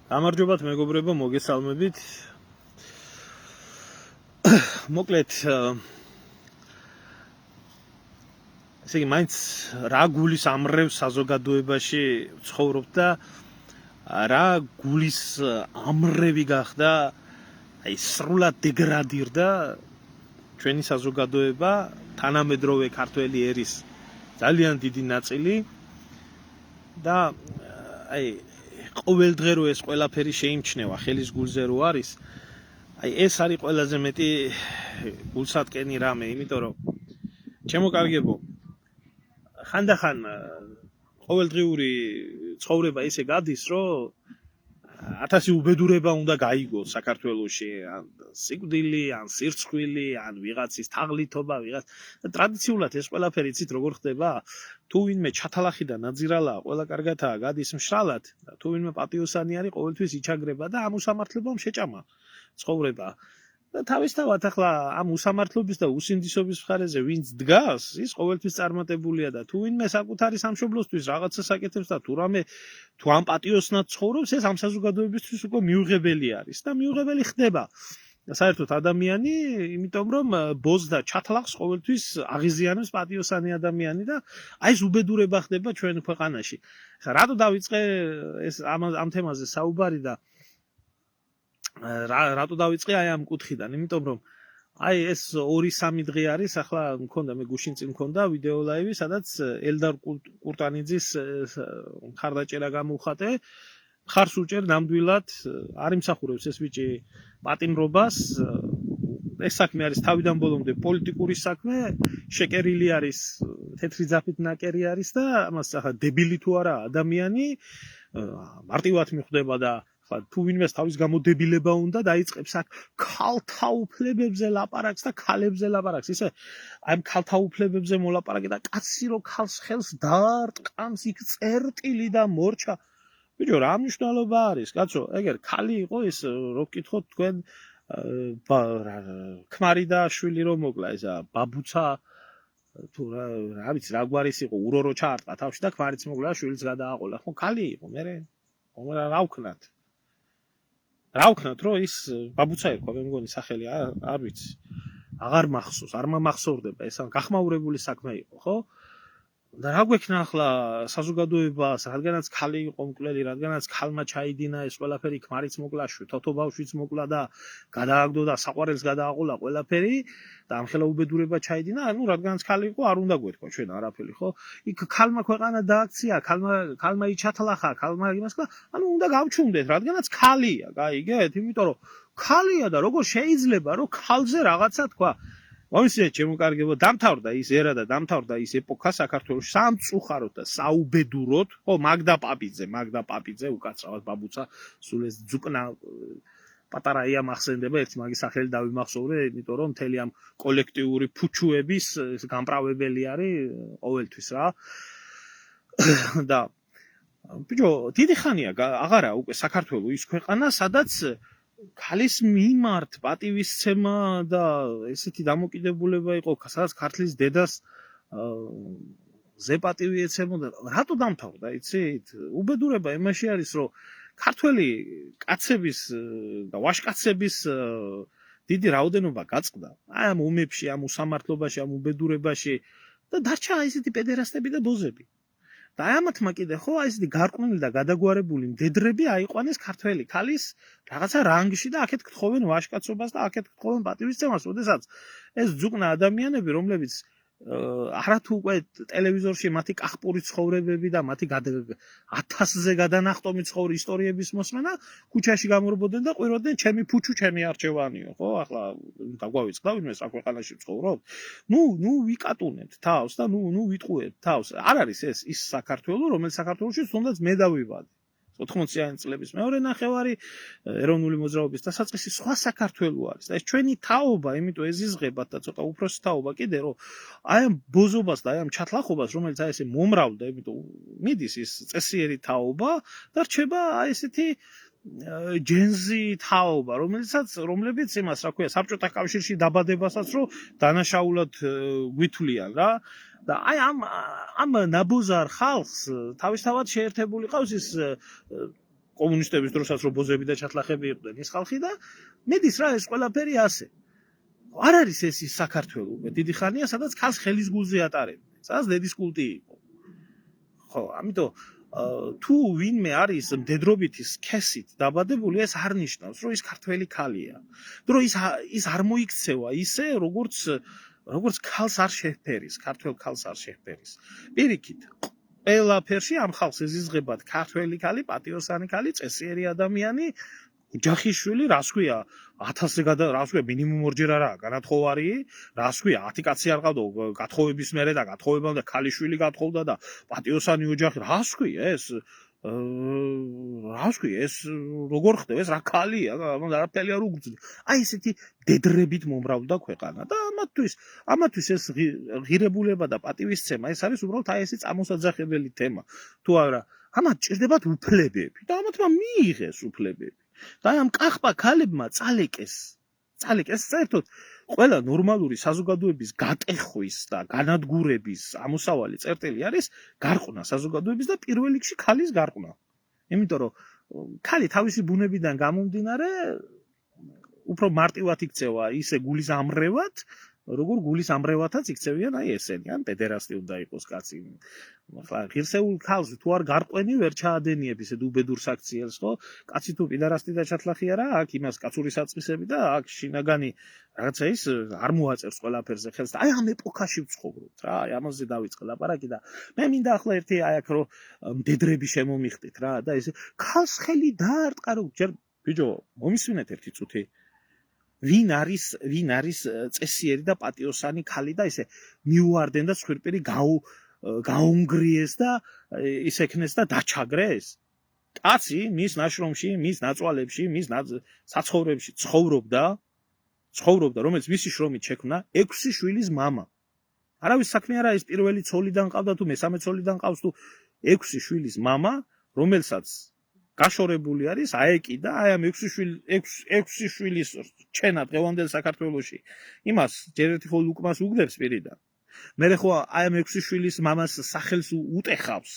გამარჯობათ მეგობრებო, მოგესალმებით. მოკლედ, ესე იგი, მაინც რა გულის ამრევ საზოგადოებაში ცხოვრობ და რა გულის ამრევი გახდა, აი სრულად დეგრადირდა ჩვენი საზოგადოება, თანამედროვე ქართველი ერის ძალიან დიდი ნაწილი და აი ყოველდღე რო ეს ყველაფერი შეიმჩნევა ხელის გულზე რო არის, აი ეს არის ყველაზე მეტი გულსატკენი რამე, იმიტომ რომ ჩემო კარგებო, ხანდახან ყოველდღიური ცხოვრება ისე გადის, რომ 1000 უბედურება უნდა გაიგოს საქართველოში, ან სიკვდილი, ან სირცხვილი, ან ვიღაცის თაღლითობა, ტრადიციულად ეს ყველაფერი იცით როგორ ხდება? თუ ვინმე ჩათალახი და ნაძირალა, ყველა კარგათაა, გადის მშრალად, და თუ ვინმე პატიოსანი არის, ყოველთვის იჩაგრება და ამ უსამართლობამ შეჭამა ცხოვრება. და თავისთავად ახლა ამ უსამართლობის და უსინდისობის მხარეზე ვინც დგას, ის ყოველთვის წარმატებულია და თუ ვინმე საკუთარი სამშობლოსთვის რაღაცას აკეთებს და თუ ამ პატიოსნად ცხოვრობს, ეს ამ საზოგადოებისთვის უკვე მიუღებელი არის და მიუღებელი ხდება. საერთოდ ადამიანი, იმიტომ რომ ბოზ და ჩათლახს ყოველთვის აღიზიანებს პატიოსანი ადამიანი და აი ეს უბედურება ხდება ჩვენ ქვეყანაში. რატო დავიწყე ეს ამ თემაზე საუბარი და რატო დავიწყე აი ამ კუთხიდან? იმიტომ რომ აი ეს 2-3 დღე არის, ახლა მქონდა მე გუშინ წინ მქონდა ვიდეო ლაივი, სადაც ელდარ კურტანიძის მხარდაჭერა გამოვხატე. მხარს უჭერ ნამდვილად, არ იმსახურებს ეს ბიჭი პატიმრობას. ეს საქმე არის თავიდან ბოლომდე პოლიტიკური საქმე, შეკერილი არის, თეთრი ძაფით ნაკერი არის და ამას ახლა დებილი თუ არა ადამიანი მარტივად მიხვდება და ხა თუ ვინმეს თავის გამოდებილება უნდა დაიწყებს აქ ქალთა უფლებებზე ლაპარაკს და ქალებზე ლაპარაკს. ისე აი ამ ქალთა უფლებებზე მოლაპარაკე და კაცი რო ქალს ხელს დაარტყამს იქ წერტილი და მორჩა. ბიჭო, რა მნიშვნელობა არის, კაცო? ეგერ ქალი იყო ეს, რო გკითხოთ თქვენ ქმარი და შვილი რომ მოკლა, ესა ბაბუცა თუ რა ვიცი რა გვარის იყო, ურორო ჩაარტყა თავში და ქმარიც მოკლა, შვილიც გადააყოლა. ხო, ქალი იყო, მე რა ვქნათ? რა ვქნათ, რომ ის ბაბუცა იყო, მე მგონი სახელი არ ვიცი. აღარ მახსოვს, არ მომახსოვრდება, ეს გახმაურებული საქმე იყო, ხო? და რა გვექნა ახლა საზოგადოებას, რადგანაც ქალი იყო მკვლელი, რადგანაც ქალმა ჩაიდინა ეს ყველაფერი, ქმარიც მოკლა, თოთო ბავშვიც მოკლა და გადააგდო და საყვარელს გადააყოლა ყველაფერი და ამხელა უბედურება ჩაიდინა, ანუ რადგანაც ქალი იყო, არ უნდა გვეთქვა ჩვენ არაფერი, ხო? იქ ქალმა ქვეყანა დააქცია, ქალმა იჩათლახა, ქალმა იმას კლა, ანუ უნდა გავჩუმდეთ, რადგანაც ქალია, გაიგეთ? იმიტომ რომ ქალია და როგორ შეიძლება რომ ქალზე რაღაცა თქვა? მომისიეთ, ჩემო კარგებო, დამთავრდა ის ერა და დამთავრდა ის ეპოქა საქართველოში სამწუხაროდ და საუბედუროდ, ხო, მაგდა პაპიძე, უკაცრავად ბაბუცა, სულ ეს ძუკნა პატარა ია მახსენდება, ერთი მაგის სახელი დავიმახსოვრე, იმიტომ რომ მთელი ამ კოლექტიური ფუჩუების გამправებელი არის ყოველთვის რა. და ბიჭო, დიდი ხანია აღარა უკვე საქართველოს ის ქვეყანა, სადაც ქალის მიმართ პატივისცემა და ესეთი დამოკიდებულება იყო, სადაც ქართლის დედას ზეპატივი ეცემოდა. რატო დამთავრდა, იცით? უბედურება იმაში არის, რომ ქართველი კაცების და ვაჟკაცების დიდი რაოდენობა გაწყდა. აი ამ ომებში, ამ უსამართლობაში, ამ უბედურებაში და დარჩა ესეთი პედერასტები და ბოზები. და ამათმა კიდე ხო აი ესეთი გარყვნილი და გადაგვარებული მდედრები აიყვანეს ქართველი ქალის რაღაცა რანგში და აქეთ გთხოვენ ვაჟკაცობას და აქეთ გთხოვენ პატივისცემას, როდესაც ეს ძუკნა ადამიანები, რომლებიც არათუ უკვე ტელევიზორში მათი კახპური ცხოვრებები და მათი 1000-ზე გადანახტომი ისტორიების მოსმენა ქუჩაში გამორბოდნენ და ყვიროდნენ ჩემი ფუჩუ, ჩემი არჩევანიო, ხო? ახლა დაგვავიწყდა ვინმე რა ქვეყანაში ცხოვრობ. ნუ ვიკატუნებთ თავს და ნუ ვიტყუებთ თავს. არ არის ეს ის საქართველო, რომელიც საქართველოში თუნდაც მე დავიბადე. 80-იანი წლების მეორე ნახევარი ეროვნული მოძრაობის დასაწყისი სხვა საქართველო არის და ეს ჩვენი თაობა, იმიტომ ეზიზღებათ და ცოტა უფროსი თაობა კიდე რომ აი ამ ბოზობას და აი ამ ჩათლახობას, რომელიც აი ესე მომრავლდა, იმიტომ მიდის ის წესიერი თაობა და რჩება აი ესეთი ჯენზი თაობა, რომლებიც იმას რა ქვია, საბჭოთა კავშირში დაბადებასაც რომ დანაშაულად გვითვლიან რა. და აი ამ ნაბოზარ ხალხს თავისთავად შეერთებული ყავს ის კომუნისტების დროსაც რო ბოზები და ჩათლახები იყვნენ ის ხალხი და მედის რა ეს ყველაფერი ასე. არ არის ეს ის საქართველო უკვე დიდი ხანია, სადაც ქალს ხელის გულზე ატარებდნენ, სადაც დედის კულტი იყო. ხო, ამიტომ თუ ვინმე არის მდედრობითი სქესით დაბადებული, ეს არ ნიშნავს, რომ ის ქართველი ქალია. რომ ის არ მოიქცევა ისე, როგორც ქალს არ შეჰფერის, ქართველ ქალს არ შეჰფერის. პირიქით, ყველაფერში ამ ხალხს ეზიზღებათ ქართველი ქალი, პატიოსანი ქალი, წესიერი ადამიანი, ოჯახიშვილი, რას ქვია, 1000-ზე რას ქვია, მინიმუმ ორჯერ არა, განათხოვარი, რას ქვია, 10 კაცი არ ყავდა გათხოვების მერე და გათხოვებამდე ქალიშვილი გათხოვდა და პატიოსანი ოჯახი, რას ქვია ეს? რას ქვია ეს როგორ ხდება ეს რა ქალია, არაფერი არ უგრძნი. აი ესეთი დედრებით მომრავლდა ქვეყანა და ამათვის ეს ღირებულება და პატივისცემა ეს არის უბრალოდ აი ესე წამოსაძახებელი თემა. თუ არა, ამათ ჭირდებათ უფლებები და ამათმა მიიღეს უფლებები. და აი ამ კახპა ქალებმა წალეკეს საერთოდ ყველა ნორმალური საზოგადოების გატეხვის და განადგურების ამოსავალი წერტილი არის გარყნა საზოგადოების და პირველ რიგში ქალის გარყნა. იმიტომ რომ ქალი თავისი ბუნებიდან გამომდინარე უფრო მარტივად იქცევა ისე გულის ამრევად, როგორ გულის ამრევათაც იქცევიან აი ესენი, ან პედერასტი უნდა იყოს კაცი. ახლა ღირსეულ ქალს თუ არ გარყვენი ვერ ჩაადენიებ ისე უბედურ საქციელს, ხო? კაცი თუ პედერასტი და ჩათლახი არა, აქ იმას კაცური საწყისები და აქ შინაგანი რაღაცა ის არ მოაწერს ყველაფერზე ხელს და აი ამ ეპოქაში ვცხოვრობთ რა, აი ამაზე დავიწყე ლაპარაკი და მე მინდა ახლა ერთი აი აქ რომ მდედრები შემომიხტით რა და ესე ქალს ხელი დაარტყა რომ ჯერ ბიჭო მომისვინეთ ერთი წუთი ვინ არის წესიერი და პატიოსანი ქალი და ესე მიუვარდნენ და ცხვირპირი გაუნგრიეს და ის ეკნეს და დაჩაგრეს. კაცი მის ნაშრომში, მის ნაწვალებში, მის საცხოვრებში ცხოვრობდა, რომელიც მისი შრომით შექმნა 6 შვილის мама. არავის საქმე არა ის პირველი ცოლიდან ყავდა თუ მესამე ცოლიდან ყავს თუ 6 შვილის мама, რომელსაც გაშორებული არის აეკი და აი ამ 6 შვილის ჩენა დღევანდელ საქართველოში. იმას ჯერ ერთი ხოლმე უკმას უგდებს პირიდან. მე ხო აი ამ 6 შვილის მამას სახელს უტეხავს,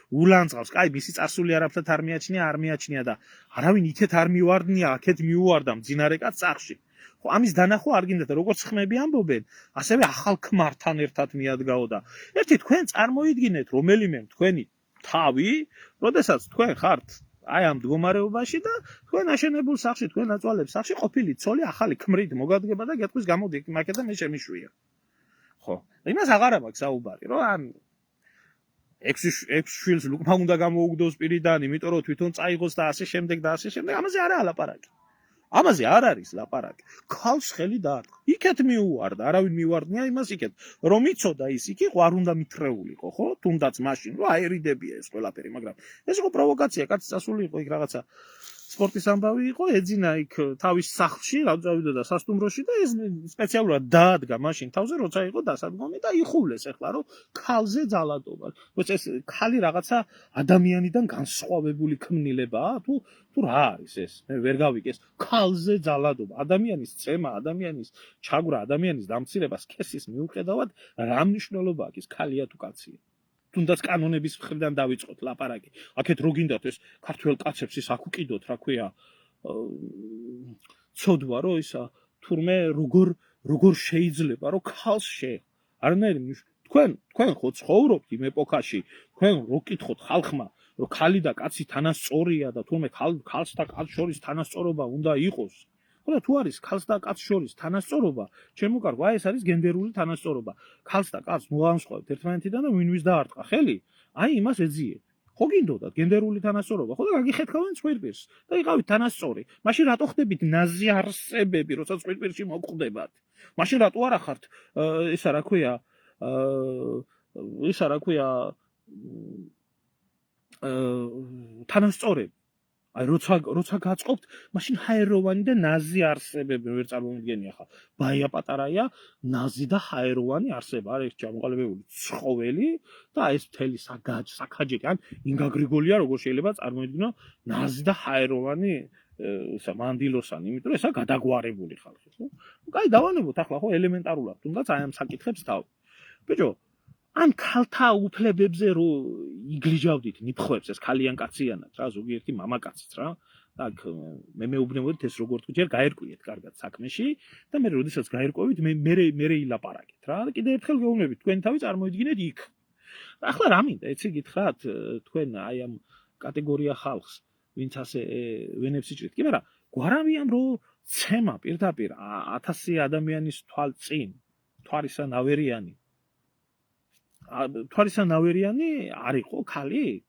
ულანძღავს. კაი, მისი წარსული არაფრად არ მიაჩნია და არავინ იქეთ არ მივარდნია, აქეთ მიუვარდა მძინარე კაც წახში. ხო, ამის დანახვა არ გინდათ, როგორც ხმები ამბობენ, ასევე ახალ ქმართან ერთად მიადგაო და ერთი თქვენ წარმოიდგინეთ, რომელიმე თქვენი თავი, როდესაც თქვენ ხართ აი ამ მდგომარეობაში და თქვენ აშენებულ სახში, თქვენ აწვალებს სახში ყოფილი ცოლი ახალი ქმრით მოგადგება და გეტყვის გამოდი მაკეთა მე შემიშვია. ხო, იმას აღარა მაქვს საუბარი, რომ ამ 6 შვილს ლუკმა უნდა გამოუგდოს პირიდან, იმიტომ რომ თვითონ წაიღოს და ასე შემდეგ და ასე შემდეგ, ამაზე არაა ლაპარაკი. ამაზე არ არის ლაპარაკი. ქალს ხელი დაარტყა. იქეთ მიუვარდა, არავინ მივარდნია იმას იქეთ. რომ იცოდა ის იქ იყო, არ უნდა მითრეულიყო, ხო? თუნდაც მაშინ, რომ აერიდებია ეს ყველაფერი, მაგრამ ეს იყო პროვოკაცია, კაცი წასული იყო იქ რაღაცა სპორტის ამბავი იყო, ეძინა იქ თავის სახლში, რა წავიდა სასტუმროში და ეს სპეციალურად დაადგა მაშინ თავზე, როცა იყო დასადგომი და იხულეს ახლა, რომ ქალზე ძალადობა. მოიცა ეს ქალი რაღაცა ადამიანიდან განსხვავებული ქმნილებაა, თუ რა არის ეს? მე ვერ გავიგე ეს ქალზე ძალადობა, ადამიანის წემა, ადამიანის ჩაგვრა, ადამიანის დამცირება სქესის მიუხედავად რა მნიშვნელობა აქვს, ქალია თუ კაცია? თუნდაც კანონების მხრიდან დავიწყოთ ლაპარაკი. აქეთ რო გინდათ ეს ქართველ კაცებს ის აქ უკიდოთ, რა ქვია, ცოდვა რომ ისა თურმე როგორ შეიძლება რომ ქალს არანაირი თქვენ ხო ცხოვრობთ იმ ეპოქაში, თქვენ რო კითხოთ ხალხმა, რომ ქალი და კაცი თანასწორია და თურმე ქალს და კაცს შორის თანასწორობა უნდა იყოს. ხო და თუ არის ქალს და კაცს შორის თანასწორობა, ჩემო კარგო, აი ეს არის გენდერული თანასწორობა. ქალს და კაცს მოანსხვავებთ ერთმანეთიდან და ვინ ვის დაარტყა ხელი, აი იმას ეძიეთ. ხო გინდოდათ გენდერული თანასწორობა, ხო და გაგიხეთქავენ ცხვირპირს და იყავით თანასწორი. მაშინ რატო ხდებით ნაზი არსებები, როცა ცხვირპირში მოგხვდებათ? მაშინ რატო არა ხართ ისა რა ქვია, თანასწორები? აი როცა გაწყობთ, მაშინ ჰაეროვანი და ნაზი არსებები ვერ წარმოვიდგენია ხა. ბაია პატარაა, ნაზი და ჰაეროვანი არსება არის ჩამოყალიბებული ცხოველი და ეს მთელი საქაჯეთი, ან ინგა გრიგოლია როგორ შეიძლება წარმოიდგინო ნაზი და ჰაეროვანი ისა მანდილოსანი, იმიტომ რომ ესა გადაგვარებული ხალხი, ხო? კაი, დავანებოთ ახლა ხო ელემენტარულად, თუნდაც აი ამ საკითხებს თავი. ბიჭო, ან ქალთა უფლებებზე რო იგლიჯავდით ნიფხვებს ეს ქალიან კაციანად რა ზოგიერთი მამაკაციც რა აქ მე მეუბნებოდით ეს როგორ თქვი ჯერ გაერკვიეთ კარგად საქმეში და მე როდესაც გაერკვევით მე ილაპარაკეთ რა და კიდე ერთხელ გეუბნებით თქვენ თავი წარმოიდგინეთ იქ ახლა რა მინდა ეცი გითხრათ თქვენ აი ამ კატეგორია ხალხს ვინც ასე ვენებს იჭრით კი მაგრამ გვარავიან რო ცემა პირდაპირ 1000 ადამიანის თვალ წინ თვარისანავერიანი არ იყო ქალი?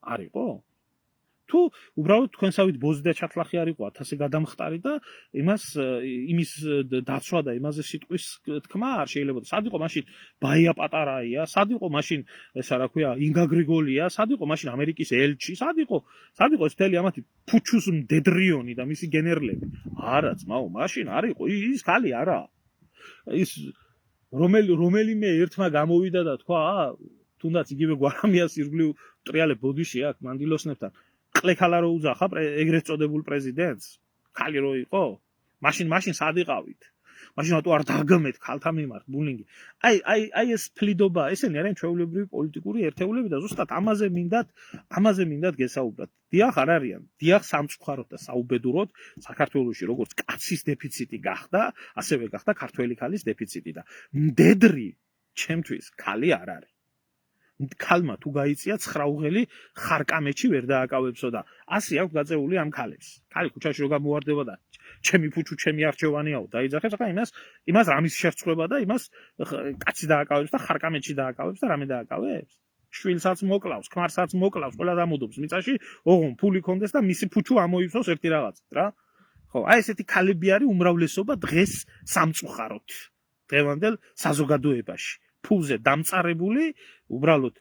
არ იყო? თუ უბრალოდ თქვენსავით ბოზი და ჩათლახი არ იყო 1000 გადამხტარი და იმის დაცვა და იმაზე სიტყვის თქმა არ შეიძლება. სად იყო მაშინ ბაია პატარაია, სად იყო მაშინ ესა რა ქვია ინგა გრიგოლია, სად იყო მაშინ ამერიკის ელჩი, სად იყო ეს მთელი ამათი ფუჩუს მდედრიონი და მისი გენერლები? არა ძმაო, მაშინ არ იყო ის ქალი არა. ის რომელიმე ერთმა გამოვიდა და თქვა, თუნდაც იგივე გვარამიას ირგვლივ ტრიალებ ბოდიში აქ მანდილოსნებთან. ყლექალა რო უძახა ეგრეთ წოდებულ პრეზიდენტს, ქალი რო იყო, მაშინ სად იყავით? მაშინ რატო არ დაგმეთ ქალთა მიმართ ბულინგი? აი ეს ფლიდობა, ესენი არიან ჩვეულებრივი პოლიტიკური ერთეულები და ზუსტად ამაზე მინდათ გესაუბროთ. დიახ არ არიან, დიახ სამწუხაროდ და საუბედუროდ საქართველოში როგორც კაცის დეფიციტი გახდა, ასევე გახდა ქართველი ქალის დეფიციტი და მდედრი ჩემთვის ქალი არ არის. ქალმა თუ გაიწია 9 უღელი ხარკამეთში ვერ დააკავებსო და ასე აქვს გაწეული ამ ქალებს. ქალი ქუჩაში რო გამოვარდება და ჩემი ფუჩუ, ჩემი არჩევანიაო დაიძახებს, ახლა იმას რამის შერწყვა და იმას კაცი დააკავებს და ხარკამეთში დააკავებს და რამე დააკავებს? შვილსაც მოკლავს, ქმარსაც მოკლავს, ყველა დამუდობს მიწაში, ოღონ ფული კონდეს და მისი ფუჩუ ამოიფსოს ერთი რაღაცით რა. ხო, აი ესეთი ქალები არის უმრავლესობა დღეს სამწუხაროდ. დღევანდელ საზოგადოებაში. ფულზე დამწარებული, უბრალოდ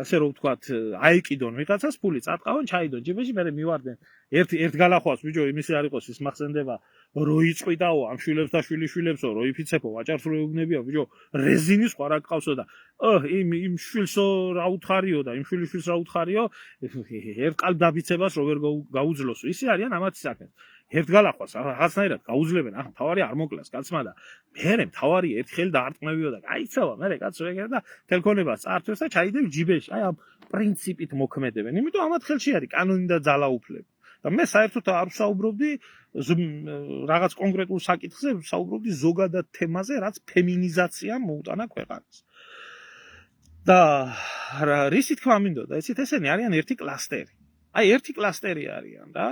ასე რომ ვთქვათ, აიკიდონ ვიღაცას ფული, წატყავენ, ჩაიდონ ჯიბეში, მე მივარდნენ. ერთ გალახვას ბიჭო, იმისი არ იყოს ის მახსენდება, რო იწყვიდაო ამ შვილებს და შვილიშვილებსო, რო იფიცებო, ვაჭარს რო ეუბნებია, ბიჭო, რეზინის ყარა გყავსო და იმ შვილსო რა უთხარიო და იმ შვილიშვილს რა უთხარიო, ერთ კალ დაბიცებას რო ვერ გაუძლოსო. ისე არიან ამათი საქმე. ერთ გალახვას რაღაცნაირად გაუძლებენ, ახლა თავარი არ მოკლას კაცმა და მერე თავარი ერთხელ დაარტყმევიო და გაიცავა, მერე კაცო ეგრე და თელქონებას წართვეს და ჩაიდებ ჯიბეში. აი ამ პრინციპით მოქმედებენ. იმიტომ ამათ ხელში არის კანონი და ძალაუფლება. და მე საერთოდ არ ვსაუბრობდი რაღაც კონკრეტულ საკითხზე, ვსაუბრობდი ზოგადად თემაზე, რაც ფემინიზაციამ მოუტანა ქვეყანას. და რისი თქმა მინდოდა, ესენი არიან ერთი კლასტერი. აი ერთი კლასტერი არიან და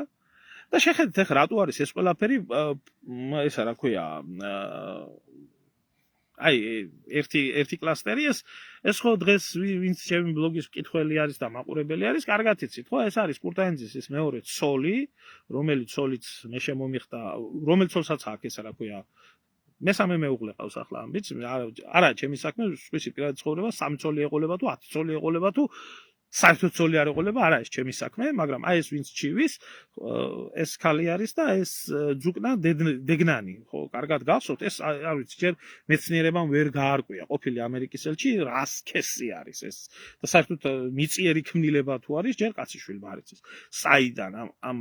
შეხედეთ ახლა რატო არის ეს ყველაფერი ესა რა ქვია აი ერთი კლასტერი ეს ხო დღეს ვინც ჩემი ბლოგის მკითხველი არის და მაყურებელი არის, კარგად იცით ხო, ეს არის კურტაენძის ის მეორე ცოლი, რომელიც ცოლიც მე შემომიხდა, რომელიც ცოლსაც აქვს ესა რა ქვია მესამე მეუღლე ყავს ახლა ამბიც, არა ჩემი საქმე, სხვისი პირადი ცხოვრება, 3 ცოლი ეყოლება თუ 10 ცოლი ეყოლება თუ საერთოდ ცოლი არ ეყოლება, არა ეს ჩემი საქმე, მაგრამ აი ეს ვინც ჩივის, ეს ქალი არის და ეს ძუკნა დეგნანი, ხო, კარგად გახსოვთ, ეს არ ვიცი, ჯერ მეცნიერებამ ვერ გაარკვია, ყოფილი ამერიკის ელჩი რას ქესი არის ეს და საერთოდ მიწიერი ქმნილება თუ არის, ჯერ კაციშვილმა არ იცის. საიდან ამ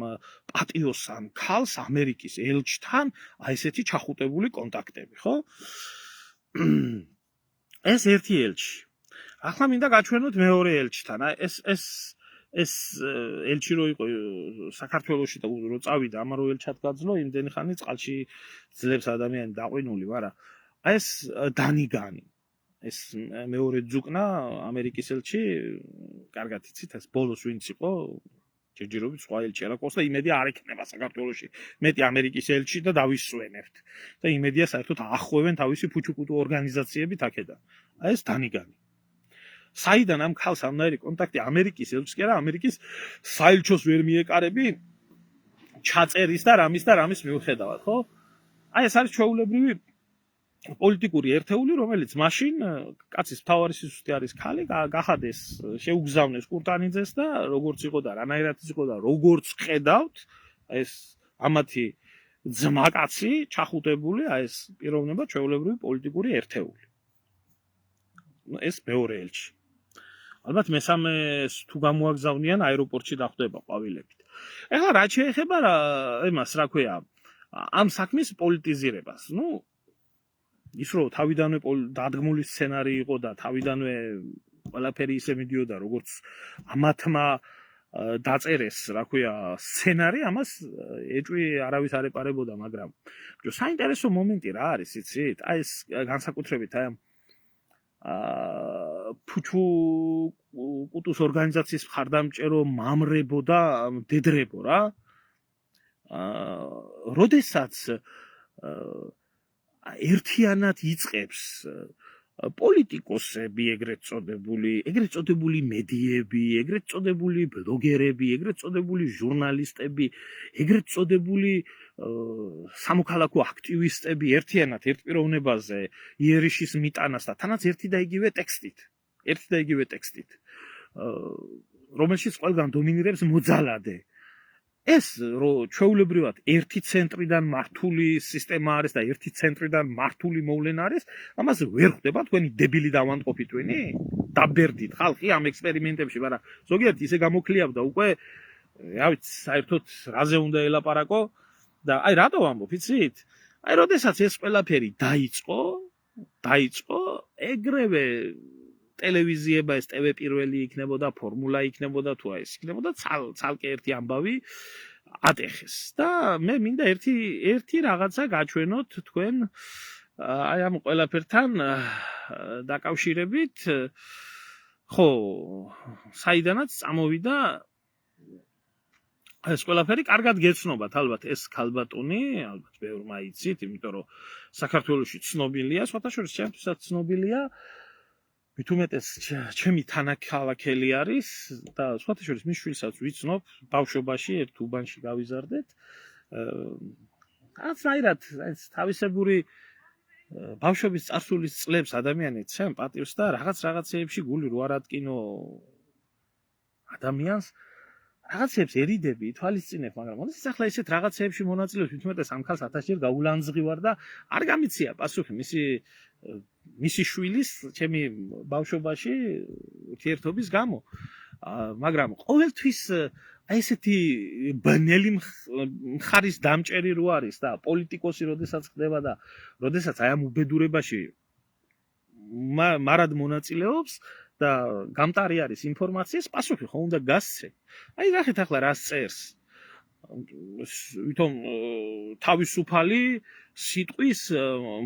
პატიოსან ქალს ამერიკის ელჩთან აი ესეთი ჩახუტებული კონტაქტები, ხო? ეს ერთი ელჩი. ახლა მინდა გაჩვენოთ მეორე ელჩთან. ეს ელჩი რო იყო საქართველოში და რო წავიდა, ამარო ელჩად გაძლო, იმდენი ხანი წყალში ძლებს ადამიანი დაყვინული, მაგრამ აი ეს დანიგანი, ეს მეორე ძუკნა ამერიკის ელჩი, კარგად იცით, ეს ბოლოს ვინც იყო, ჯერჯერობით სხვა ელჩი არ აქვს და იმედია არ იქნება საქართველოში მეტი ამერიკის ელჩი და დავისვენებთ. და იმედია საერთოდ ახვევენ თავისი ფუჩუკუტუ ორგანიზაციებით აქედან. აი ეს დანიგანი. საიდან ამ ქალს ამნაირი კონტაქტი ამერიკის ელჩს კი არა, ამერიკის საელჩოს ვერ მიეკარები ჩაწერის და რამის მიუხედავად, ხო? აი ეს არის ჩვეულებრივი პოლიტიკური ერთეული, რომელიც მაშინ კაცის მთავარი სისუსტე არის ქალი, გახადეს შეუგზავნეს კურტანიძეს და როგორც იყო და რანაირად იყო და როგორც ხედავთ, ეს ამათი ძმაკაცი ჩახუტებული, აი ეს პიროვნება ჩვეულებრივი პოლიტიკური ერთეული. ეს მეორე ელჩი. ალბათ მესამეს თუ გამოაგზავნიან აეროპორტში დახვდება ყვავილებით. ეხლა რა შეეხება იმას, რა ქვია, ამ საქმის პოლიტიზირებას. ის რომ თავიდანვე დადგმული სცენარი იყო და თავიდანვე ყველაფერი ისე მიდიოდა როგორც ამათმა დაწერეს, რა ქვია, სცენარი, ამას ეჭვი არავის არ ეპარებოდა, მაგრამ საინტერესო მომენტი რა არის, იცით? აი ეს განსაკუთრებით აი ფუჩუ კუტუს ორგანიზაციის მხარდამჭერო მამრებო და დედრებო რა. როდესაც ერთიანად იწყებს პოლიტიკოსები, ეგრეთ წოდებული მედიები, ეგრეთ წოდებული ბლოგერები, ეგრეთ წოდებული ჟურნალისტები, ეგრეთ წოდებული სამოქალაქო აქტივისტები ერთიანად ერთ პიროვნებაზე იერიშის მიტანას და თანაც ერთი და იგივე ტექსტით, რომელშიც ყველგან დომინირებს მოძალადე. ეს რომ ჩვეულებრივად ერთი ცენტრიდან მართული სისტემა არის და ერთი ცენტრიდან მართული მოვლენა არის, ამას ვერ ხვდება თქვენი დებილი დავანტყოფი თქვენი დაბერდით ხალხი ამ ექსპერიმენტებში, მაგრამ ზოგიერთი ისე გამოქლიავდა უკვე, რა ვიცი, საერთოდ რაზე უნდა ელაპარაკო და აი რატო ვამბობ, იცით? აი როდესაც ეს ყველაფერი დაიწყო, ეგრევე ტელევიზიება ეს TV პირველი იქნებოდა, ფორმულა იქნებოდა თუ აი ეს იქნებოდა, ცალკე ერთი ამბავი ატეხეს და მე მინდა ერთი რაღაცა გაჩვენოთ თქვენ აი ამ ყველაფერთან დაკავშირებით, ხო, საიდანაც წამოვიდა ეს ყველაფერი კარგად გეცნობათ, ალბათ ეს ქალბატონი, ალბათ ბევრმა იცით, იმიტომ რომ საქართველოში ცნობილია, სხვათა შორის ჩემთვისაც ცნობილია. მით უმეტეს ჩემი თანაქალაქელი არის და სხვათა შორის მის შვილსაც ვიცნობ, ბავშვობაში ერთ უბანში გავიზარდეთ. რაღაცნაირად თავისებური ბავშვობის წარსულის წლებს ადამიანი ცემ პატივს და რაღაცეებში გული რო არ ატკინო ადამიანს, რაღაცებს ერიდები, ითვალისწინებ, მაგრამ მოდი ახლა ისეთ რაღაცეებში მონაწილეობს, მით უმეტეს ამ ქალს 1000-ჯერ გაულანძღივარ და არ გამიცია პასუხი მისი შვილის ჩემი ბავშვობაში ურთიერთობის გამო. მაგრამ ყოველთვის აი ესეთი ბნელი მხარის დამჭერი რო არის და პოლიტიკოსი როდესაც ხდება და როდესაც აი ამ უბედურებაში მარად მონაწილეობს და გამტარი არის ინფორმაციის, პასუხი ხო უნდა გასცე. აი ნახეთ ახლა რას წერს. ვითომ თავისუფალი სიტყვის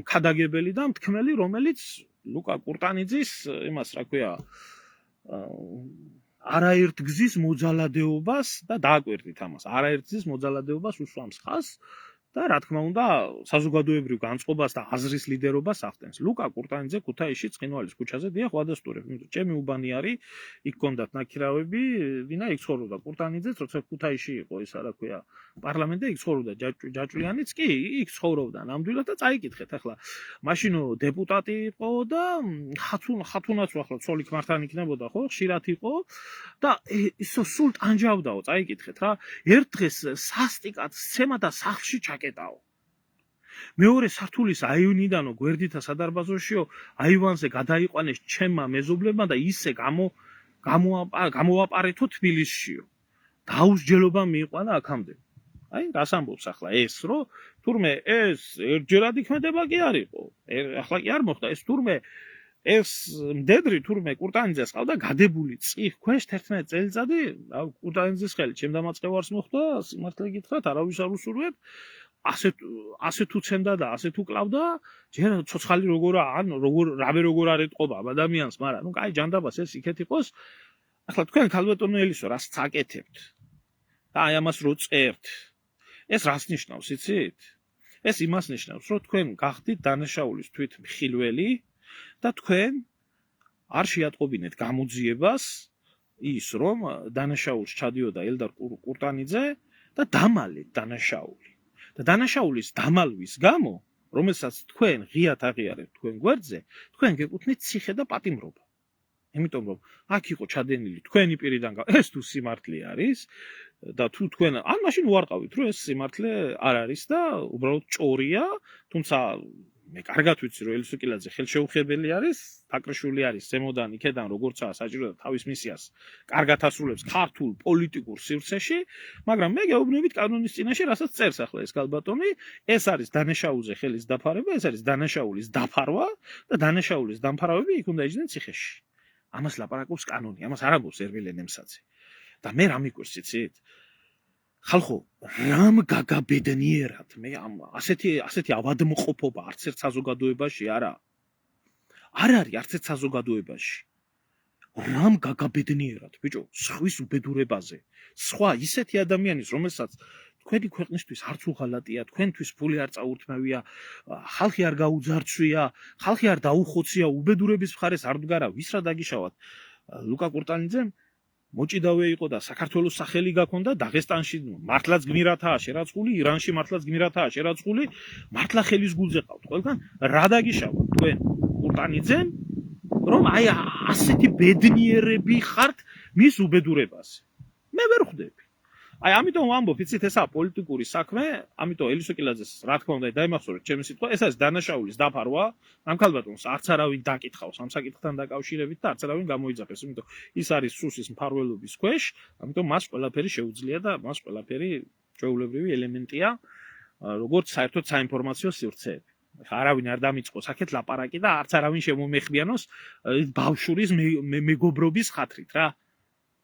მქადაგებელი და მთქმელი, რომელიც ლუკა კურტანიძის იმას რა ქვია არაერთ გზის მოძალადეობას და დააკვირდით ამას. არაერთ გზის მოძალადეობას უსვამს ხაზს და რა თქმა უნდა საზოგადოებრივ განწყობას და აზრის ლიდერობას ახდენს. ლუკა კურტანიძე ქუთაისში ცხინვალის ქუჩაზე დიახ ვადასტურებ, იმიტომ რომ ჩემი უბანი არის, იქ კონდათ ნაქირავები, ვინა იქ ცხოვრობდა კურტანიძეც, როცა ქუთაისში იყო ეს რა ქვია პარლამენტი, იქ ცხოვრობდა ჯაჭვიანიც კი, იქ ცხოვრობდა ნამდვილად და წაიკითხეთ ახლა. მაშინ დეპუტატი იყო და ხათუნაც ახლა ცოლი ქმართან იქნებოდა, ხო, ხშირად იყო და ისო სულ ტანჯავდაო, წაიკითხეთ რა. ერთ დღეს სასტიკად სცემა და სახლში კეტაო. მეორე სართულის აივნიდანო გვერდითა სადარბაზოშიო აივანზე გადაიყვანეს ჩემმა მეზობლებმა და ისე გამოვაპარეთო თბილისშიო. დაუსჯელობა მიიყვანა აქამდე. აი რას ამბობს ახლა ეს, რომ თურმე ეს ერთჯერად იქმედება კი არ იყო. ახლა კი არ მოხდა ეს თურმე ეს მდედრი თურმე კურტანიძეს ყავდა გადებული წიხ ქვეშ 11 წელიწადი, კურტანიძის ხელით ჩემდამაწყევარს მოხდა, სიმართლე გითხრათ, არავის არ უსურვებ. ასე თუ ცემდა და ასე თუ კლავდა, ჯერ ცოცხალი როგორა, ან როგორ არ ეტყობა ადამიანს, მაგრამ ნუ კაი ჯანდაბას ეს იქეთ იყოს. ახლა თქვენ ქალბატონო ელისო, რას წაკეთებთ? და აი ამას რო წერთ. ეს რას ნიშნავს, იცით? ეს იმას ნიშნავს, რომ თქვენ გახდით დანაშაულის თვით მხილველი და თქვენ არ შეატყობინეთ გამოძიებას ის, რომ დანაშაულს ჩადიოდა ელდარ კურტანიძე და დამალეთ დანაშაული. და დანაშაულის დამალვის გამო, რომელსაც თქვენ ღიად აღიარებთ თქვენ გვერდზე, თქვენ გეკუთვნით ციხე და პატიმრობა. იმიტომ რომ აქ იყო ჩადენილი თქვენი პირიდან ეს თუ სიმართლე არის და თუ თქვენ მაშინ უარყავით რომ ეს სიმართლე არ არის და უბრალოდ ჭორია, თუმცა მე კარგად ვიცი რომ ელისო კილაძე ხელშეუხებელი არის, დაკრეშული არის ზემოდან იქედან როგორცაა საჭირო თავის მისიას კარგად ასრულებს ქართულ პოლიტიკურ სივრცეში, მაგრამ მე გეუბნებით კანონის წინაშე, რასაც წერს ახლა ეს კალბატონი, ეს არის დანაშაულზე ხელის დაფარება, ეს არის დანაშაულის დაფარვა და დანაშაულის დამფარავები იქ უნდა იჯდნენ ციხეში. ამას ლაპარაკობს კანონი, ამას არ ამბობს ერბილე ნემსაძე. და მე რა მიკვირს იცით? ხალხო, რამ გაგაბედნიერად? მე ასეთი ავადმყოფობა არც ერთ საზოგადოებაში არა. არ არის არც ერთ საზოგადოებაში. რამ გაგაბედნიერად, ბიჭო, სხვის უბედურებაზე. სხვა ისეთი ადამიანის, რომელსაც თქვენი ქვეყნისთვის არც უღალატია, თქვენთვის ფული არ წაურთმევია, ხალხი არ გაუძარცვია, ხალხი არ დაუხოცია, უბედურების მხარეს არ დგარა, ვის რა დაგიშავათ? ლუკა კურტანიძემ მოჭიდავე იყო და საქართველოს სახელი გაქონდა დაღესტანში მართლაც გმირათაა შერაცხული, ირანში მართლაც გმირათაა შერაცხული, მართლა ხელის გულზე ყავთ ყველგან, რა დაგიშავათ თქვენ კურტანიძემ, რომ აი ასეთი ბედნიერები ხართ მის უბედურებაზე. მე ვერ ხვდები. აი ამიტომ ვამბობ, იცით, ესაა პოლიტიკური საქმე, ამიტომ ელისო კილაძეს რა თქმა უნდა დაიმახსოვრეთ ჩემი სიტყვა, ეს არის დანაშაულის დაფარვა, ამ ქალბატონს არც არავინ დაკითხავს ამ საკითხთან დაკავშირებით და არც არავინ გამოიძახეს, იმიტომ ის არის სუსის მფარველობის ქვეშ, ამიტომ მას ყველაფერი შეუძლია და მას ყველაფერი ჩვეულებრივი ელემენტია, როგორც საერთოდ საინფორმაციო სივრცეები. არავინ არ დამიწყოს აქეთ ლაპარაკი და არც არავინ შემომეხმიანოს ბავშვურის მეგობრობის ხათრით რა.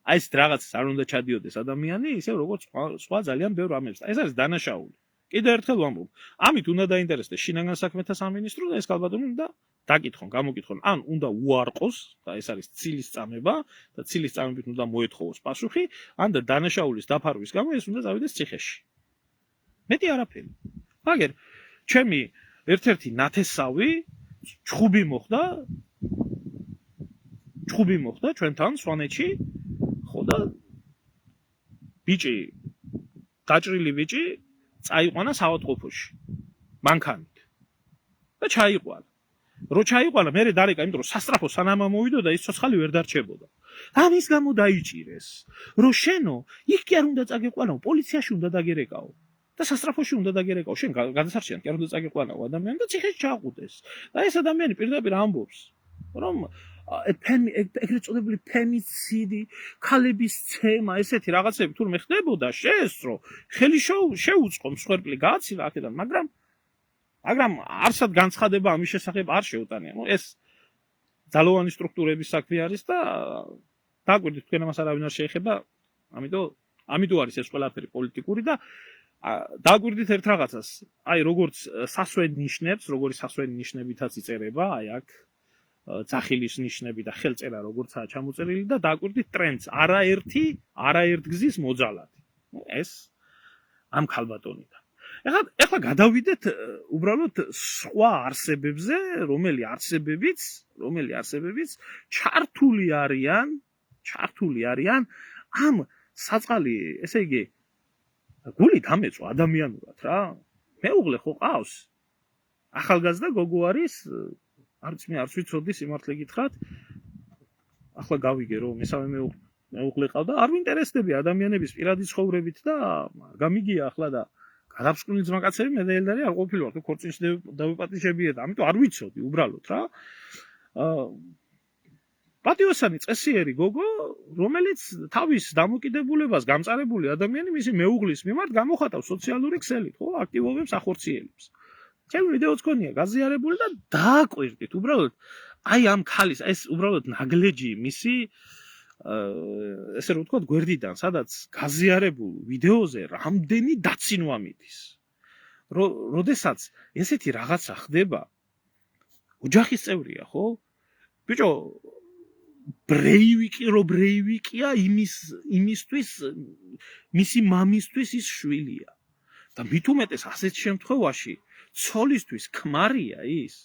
აი ეს რაღაცას არ უნდა ჩადიოდეს ადამიანი, ისე როგორც სხვა ძალიან ბევრ ამებს. ეს არის დანაშაული. კიდევ ერთხელ ვამბობ, ამით უნდა დაინტერესდეს შინაგან საქმეთა სამინისტრო და ეს კალბატონი უნდა დაკითხონ, გამოკითხონ, ან უნდა უარყოს და ეს არის ცილის წამება და ცილის წამებით უნდა მოეთხოვოს პასუხი, ან და დანაშაულის დაფარვის გამო ეს უნდა წავიდეს ციხეში. მეტი არაფერი. მაგერ ჩემი ერთ-ერთი ნათესავი ჩხუბი მოხდა ჩვენთან სვანეთში, ხო და ბიჭი, დაჭრილი ბიჭი წაიყვანა საავადმყოფოში. მანქანით. და ჩაიყვანა. რო ჩაიყვანა, მე დარეკა, იმიტომ რომ სასტრაფო სანამ მოვიდო და ის ცოცხალი ვერ დარჩებოდა. ამის გამო დაიჭირეს. რო შენო, იქ კი არ უნდა წაგეყვანაო, პოლიციაში უნდა დაგერეკაო. და სასტრაფოში უნდა დაგერეკაო, შენ გადასარჩენად კი არ უნდა წაგეყვანაო ადამიანი და ციხეში ჩააყუდეს. და ეს ადამიანი პირდაპირ ამბობს, რომ ეგრეთ წოდებული ფემიციდი, ქალების ცემა, ესეთი რაღაცები თურმე ხდებოდა, შეესწრო, ხელი შეუწყო მსხვერპლი გააცილა აქედან, მაგრამ არსად განცხადება ამის შესახებ არ შეუტანია. ეს ძალოვანი სტრუქტურების საქმე არის და დაგვირდით თქვენ ამას არავინ არ შეეხება, ამიტომ არის ეს ყველაფერი პოლიტიკური და დაგვირდით ერთ რაღაცას, აი როგორც სასვენ ნიშნებს, როგორი სასვენი ნიშნებითაც იწერება, აი აქ ძახილის ნიშნები და ხელწერა როგორცაა ჩამოწერილი და დაგვირდით ტრენდს, არაერთგზის მოძალადი. ეს ამ ქალბატონიდან. ეხლა გადავიდეთ უბრალოდ სხვა არსებებზე, რომელი არსებებიც ჩართული არიან ამ საწყალი, ესე იგი გული დამეწვა ადამიანურად რა. მეუღლე ხო ყავს? ახალგაზრდა გოგო არის, არც ვიცოდი სიმართლე გითხრათ. ახლა გავიგე რომ მესამე მეუღლე ყავდა, არ ვინტერესდები ადამიანების პირადი ცხოვრებით და გამიგია ახლა და გადაფსკვნილი ძმაკაცები მე და ელდარი არ ყოფილი ვარ, თუ ქორწინში დავიპატიჟებიე და ამიტომ არ ვიცოდი უბრალოდ რა. პატიოსანი წესიერი გოგო, რომელიც თავის დამოკიდებულებას გამწარებული ადამიანი მისი მეუღლის მიმართ გამოხატავს სოციალური ქსელით, ხო, აქტივობებს ახორციელებს. ჩემი ვიდეოც გქონია გაზიარებული და დააკვირდით უბრალოდ აი ამ ქალის ეს უბრალოდ ნაგლეჯი მისი ესე რომ ვთქვათ გვერდიდან, სადაც გაზიარებულ ვიდეოზე რამდენი დაცინვა მიდის. როდესაც ესეთი რაღაცა ხდება, ოჯახის წევრია, ხო? ბიჭო, ბრეივიკია იმისთვის, მისი მამისთვის ის შვილია. და მით უმეტეს ასეთ შემთხვევაში ცოლისთვის ქმარია ის.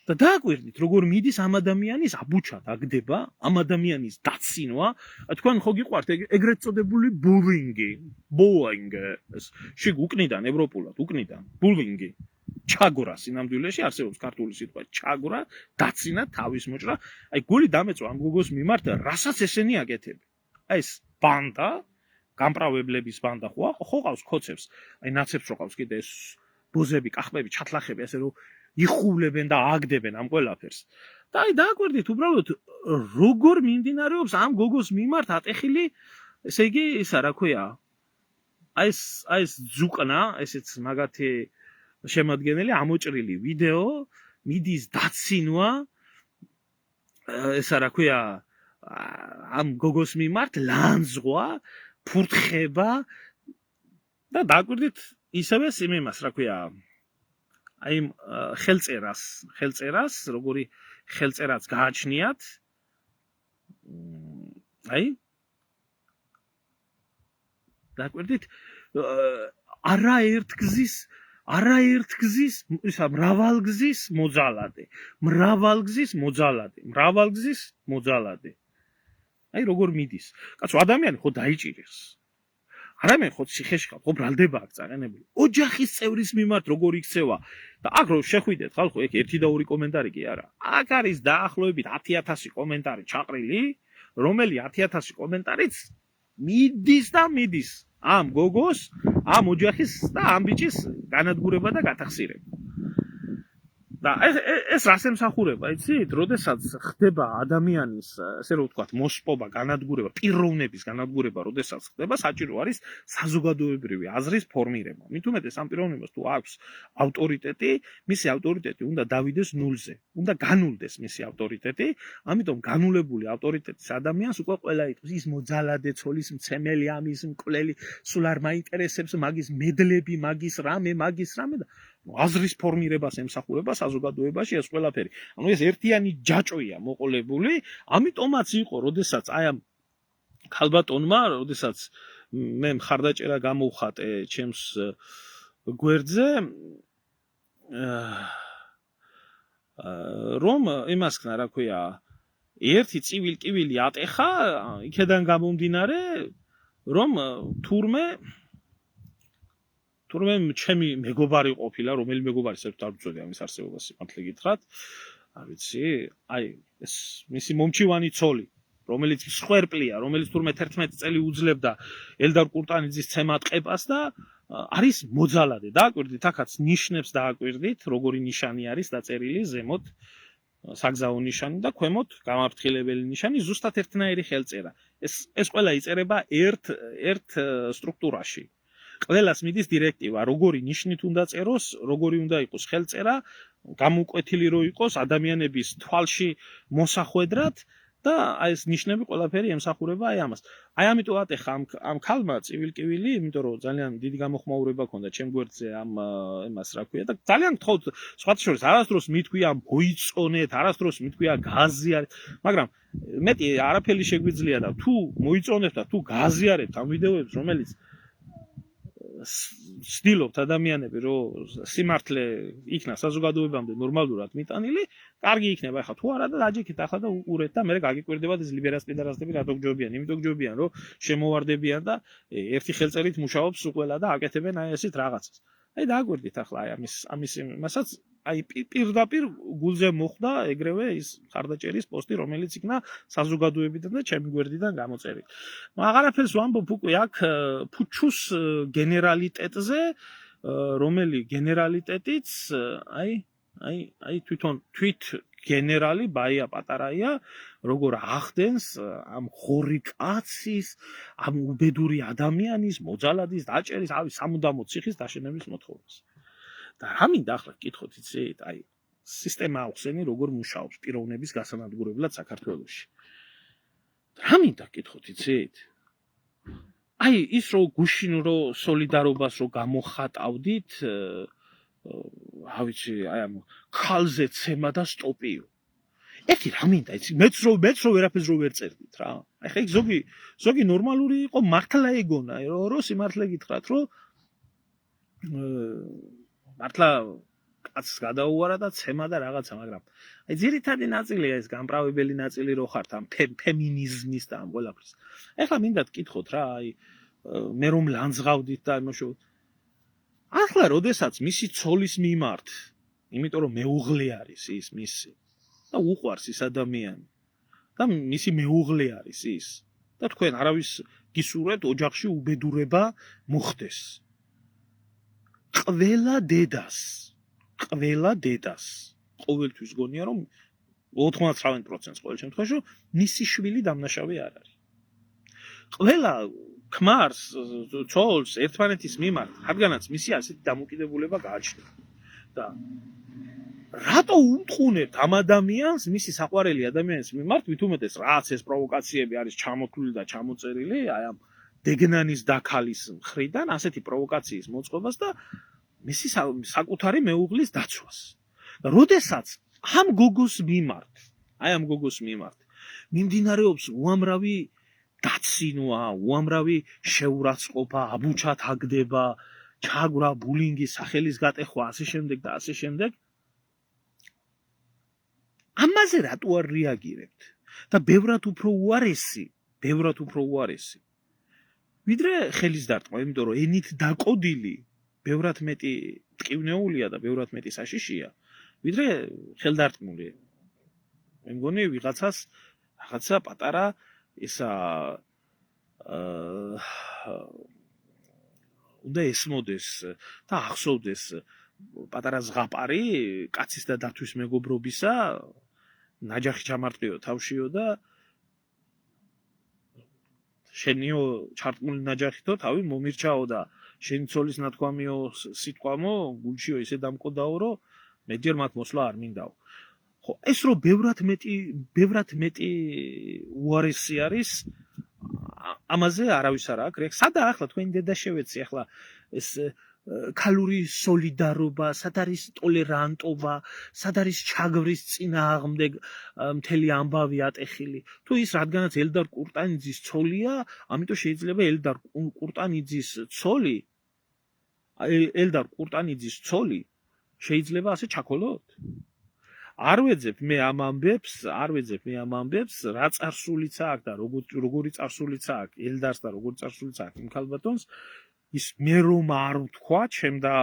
და დააკვირდით, როგორ მიდის ამ ადამიანის აბუჩა დაგდება, ამ ადამიანის დაცინვა, თქვენ ხო გიყვართ ეგრეთ წოდებული ბულინგი, უკნიდან ევროპულად, ბულინგი. ჩაგვრა სინამდვილეში არსებობს ქართული სიტყვა ჩაგვრა, დაცინა, თავის მოჭრა. აი გული დამეწვა ამ გოგოს მიმართ, რასაც ესენი აკეთებენ. აი ეს ბანდა, გამპრავებლების ბანდა ხო ყავს ქოცებს, აი ნაცებს რო ყავს კიდე ეს ბოზები, კახმები, ჩათლახები, ასე რომ იხუვლებენ და ააგდებენ ამ ყველაფერს. და აი დააკვირდით უბრალოდ როგორ მიმდინარეობს ამ გოგოს მიმართ ატეხილი, ესე იგი ისა რა ქვია, აი ეს ძუკნა, ესეც მაგათი შემოადგენელი ამოჭრილი ვიდეო, მიდის დაცინვა, ესა რა ქვია, ამ გოგოს მიმართ ლანძღვა, ფურთხება და დააკვირდით ისევე იმას, რა ქვია, აი ხელწერას, როგორი ხელწერაც გააჩნიათ, აი დააკვირდით არაერთგზის ისა მრავალგზის მოძალადე. აი როგორ მიდის. კაცო, ადამიანი ხო დაიჭირეს. ადამიანი ხო ციხეში ხარ, ხო ბრალდება აქ წაყენებული. ოჯახის წევრის მიმართ როგორ იქცევა და აქ რო შეხვიდეთ ხალხო, ეგ 1 და 2 კომენტარი კი არა. აქ არის დაახლოებით 10,000 კომენტარი ჩაყრილი, რომელი 10,000 კომენტარიც მიდის ამ გოგოს, ამ ოჯახის და ამ ბიჭის განადგურება და გათახსირება. და ეს რას ემსახურება, იცით? როდესაც ხდება ადამიანის, ასე რომ ვთქვათ, მოსპობა, განადგურება, პიროვნების განადგურება, როდესაც ხდება, საჭირო არის საზოგადოებრივი აზრის ფორმირება. მით უმეტეს ამ პიროვნებას თუ აქვს ავტორიტეტი, მისი ავტორიტეტი უნდა დავიდეს ნულზე, უნდა განულდეს მისი ავტორიტეტი, ამიტომ განულებული ავტორიტეტის ადამიანს უკვე ყველა იტყვის, ის მოძალადე, ცოლის მცემელი, ამის მკვლელი, სულ არ მაინტერესებს მაგის მედლები, მაგის რამე და აზრის ფორმირებას ემსახურება საზოგადოებაში ეს ყველაფერი. ანუ ეს ერთიანი ჯაჭვია მოყოლებული, ამიტომაც იყო, როდესაც აი ამ ქალბატონმა, როდესაც მე მხარდაჭერა გამოვხატე ჩემს გვერდზე, რომ იმასქნა, რა ქვია, ერთი წივილ-კივილი ატეხა, იქედან გამომდინარე, რომ თურმე ჩემი მეგობარი ყოფილა, რომელი მეგობარი საერთოდ არ ვწოდე ამის არსებობას სიმართლე გითხრათ. არ ვიცი, აი ეს მისი მომჩივანი ცოლი, რომელიც სხვერპლია, რომელიც თურმე 11 წელი უძლებდა ელდარ კურტანიძის ცემად ყეპას და არის მოძალადე. დააკვირდით, აქაც ნიშნებს დააკვირდით, როგორი ნიშანი არის დაწერილი ზემოთ საგზაო ნიშანი და ქვემოთ გამაფრთხილებელი ნიშანი, ზუსტად ერთნაირი ხელწერა. ეს ყველა იწერება ერთ სტრუქტურაში. ყველას მიდის დირექტივა, როგორი ნიშნით უნდა წეროს, როგორი უნდა იყოს ხელწერა, გამოკვეთილი რო იყოს ადამიანების თვალში მოსახვედრად და აი ეს ნიშნები ყველაფერი ემსახურება აი ამას. აი ამიტომ ატეხა ამ ქალმა წივილ-კივილი, იმიტომ რომ ძალიან დიდი გამოხმაურება ჰქონდა ჩემ გვერდზე ამ იმას რა ქვია და ძალიან გთხოვთ, სხვათა შორის არასდროს მithქვია მოიწონეთ, არასდროს მithქვია გაზიარეთ, მაგრამ მეტი არაფერი შეგვიძლია და თუ მოიწონებთ და თუ გაზიარებთ ამ ვიდეოებს, რომელიც ცდილობთ ადამიანები, რომ სიმართლე იქნა საზოგადოებამდე ნორმალურად მიტანილი, კარგი იქნება. ახლა თუ არა და დაჯექით ახლა და უყურეთ და მე გაგიკვირდებათ ეს ლიბერალ-პედერასტები რატო გჯობიან, იმიტომ გჯობიან, რომ შემოვარდებიან და ერთი ხელწერით მუშაობს უყველა და აკეთებენ აი ესეთ რაღაცას. აი დააკვირდით ახლა აი ამის იმასაც აი პირდაპირ გულზე მოხვდა ეგრევე ის ხარდაჭერის პოსტი, რომელიც იქნა საზოგადოებიდან და ჩემი გვერდიდან გამოწერილი. აღარაფერს ვამბობ უკვე აქ ფუჩუს გენერალიტეტზე, რომელი გენერალიტეტიც აი თვით გენერალი ბაია პატარაია, როგორ ახდენს ამ ხორი კაცის, ამ უბედური ადამიანის, მოძალადის დაჭერის, სამუდამო ციხის დაშენების მოთხოვნას. და რა მინდა ახლა გკითხოთ, იცით, აი სისტემა ახსენი როგორ მუშაობს პიროვნების გასანადგურებლად საქართველოში. რა მინდა გკითხოთ, იცით? აი ის რო გუშინ რო სოლიდარობას რო გამოხატავდით, რა ვიცი, აი ამ ქალზე ცემა და სტოპიო. ერთი რა მინდა, იცი, მეც რო ვერაფერს რო ვერ წერდით რა. აი ხა ზოგი ნორმალური იყო, მართლა ეგონა, რომ სიმართლე გითხრათ, რომ მართლა კაცს გადაუარა და ცემა და რაღაცა, მაგრამ აი ძირითადი ნაწილია ეს გამправებელი ნაწილი რო ხართ ამ ფემინიზმის და ამ ყველაფრის. ეხლა მინდა გკითხოთ რა, აი მე რომ ლანძღავდით და იმუშავოთ. ახლა როდესაც მისი ცოლის მიმართ, იმიტომ რომ მეუღლე არის ის მისი და უყვარს ის ადამიანი და მისი მეუღლე არის ის და თქვენ არავის გისურვებთ ოჯახში უბედურება მოხდეს. ყველა დედას ყოველთვის გონია რომ 99% ყოველ შემთხვევაში მისი შვილი დამნაშავე არ არის. ყველა ქმარს ცოლს ერთმანეთის მიმართ, რადგანაც მისი ასეთი დამოკიდებულება გააჩნია. და რატო უმთხუნებთ ამ ადამიანს მისი საყვარელი ადამიანის მიმართ, ვითომეტეს რაც ეს პროვოკაციები არის ჩამოთვლილი და ჩამოწერილი, აი ამ დეგნანის დაქალის მხრიდან ასეთი პროვოკაციის მოწყობას და მისი საკუთარი მეუღლის დაცვას. და როდესაც ამ გოგოს მიმართ მიმდინარეობს უამრავი დაცინვა, უამრავი შეურაცხყოფა, აბუჩა თაგდება, ჩაგვრა, ბულინგი, სახელის გატეხვა, ასე შემდეგ. ამაზე რატო არ რეაგირებთ? და ბევრად უფრო უარესი. ვიდრე ხელის დარტყმა, იმიტომ რომ ენით დაკოდილი ბევრად მეტი ტყივნეულია და ბევრად მეტი საშიშია, ვიდრე ხელდარტყმული. მე მგონი რაღაცა პატარა ისა უნდა ესმოდეს და ახსოვდეს პატარა ზღაპარი კაცის და დათვის მეგობრობისა, ნაჯახი ჩამარტყიო თავშიო და შენიო ჩარტყმული ნაჯახითო თავი მომირჩაო და შენი ცოლის ნათქვამიო სიტყვამო გულშიო ისე დამკოდაო რომ მეჯერ მათ მოსვლა არ მინდაო. ხო, ეს რომ ბევრად მეტი უარესი არის, ამაზე არავის არ აქვს რეაქცია. სადა ახლა თქვენი დედა შევეცი ახლა ეს ქალური სოლიდარობა, სად არის ტოლერანტობა, სად არის ჩაგვრის წინააღმდეგ მთელი ამბავი ატეხილი. თუ ის რადგანაც ელდარ კურტანიძის ცოლია, ამიტომ შეიძლება ელდარ კურტანიძის ცოლი შეიძლება ასე ჩაქოლოთ? არ ვეძებ მე ამ ამბებს, რა წარსულიც აქვს და როგორი წარსულიც აქვს ელდარს და როგორი წარსულიც აქვს იმ ქალბატონს, ის მე რომ არ ვთქვა, ჩემ და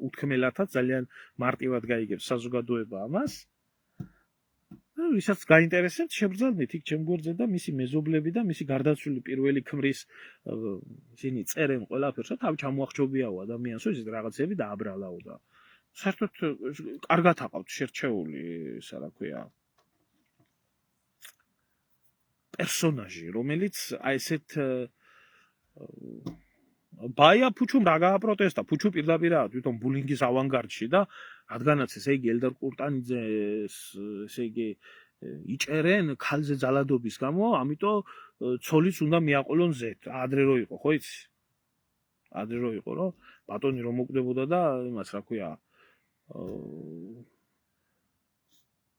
უთქმელათაც ძალიან მარტივად გაიგებს საზოგადოება ამას. ვისაც გაინტერესებთ, შეგრძელდით იქ ჩემ გვერდზე და მისი მეზობლები და მისი გარდაცვლილი პირველი ქმრის ისინი წერენ ყველაფერს, თავი ჩამოახჩობიაო ადამიანს, ის რაღაცები დააბრალაო და საერთოდ კარგად აყავთ შერჩეული, ისა რა ქვია, პერსონაჟი, რომელიც აი ესეთ ბაია ფუჩუმ რა გააპროტესტა, ფუჩუ პირდაპირაა თვითონ ბულინგის ავანგარდში და რადგანაც ესე იგი ელდარ კურტანიძეს ესე იგი იჭერენ ქალზე ძალადობის გამო, ამიტომ ცოლიც უნდა მიაყოლონ ზეთ. ადრე რო იყო, ხო იცი? ადრე რო იყო, რომ ბატონი რომ მოკვდებოდა და იმას რა ქვია,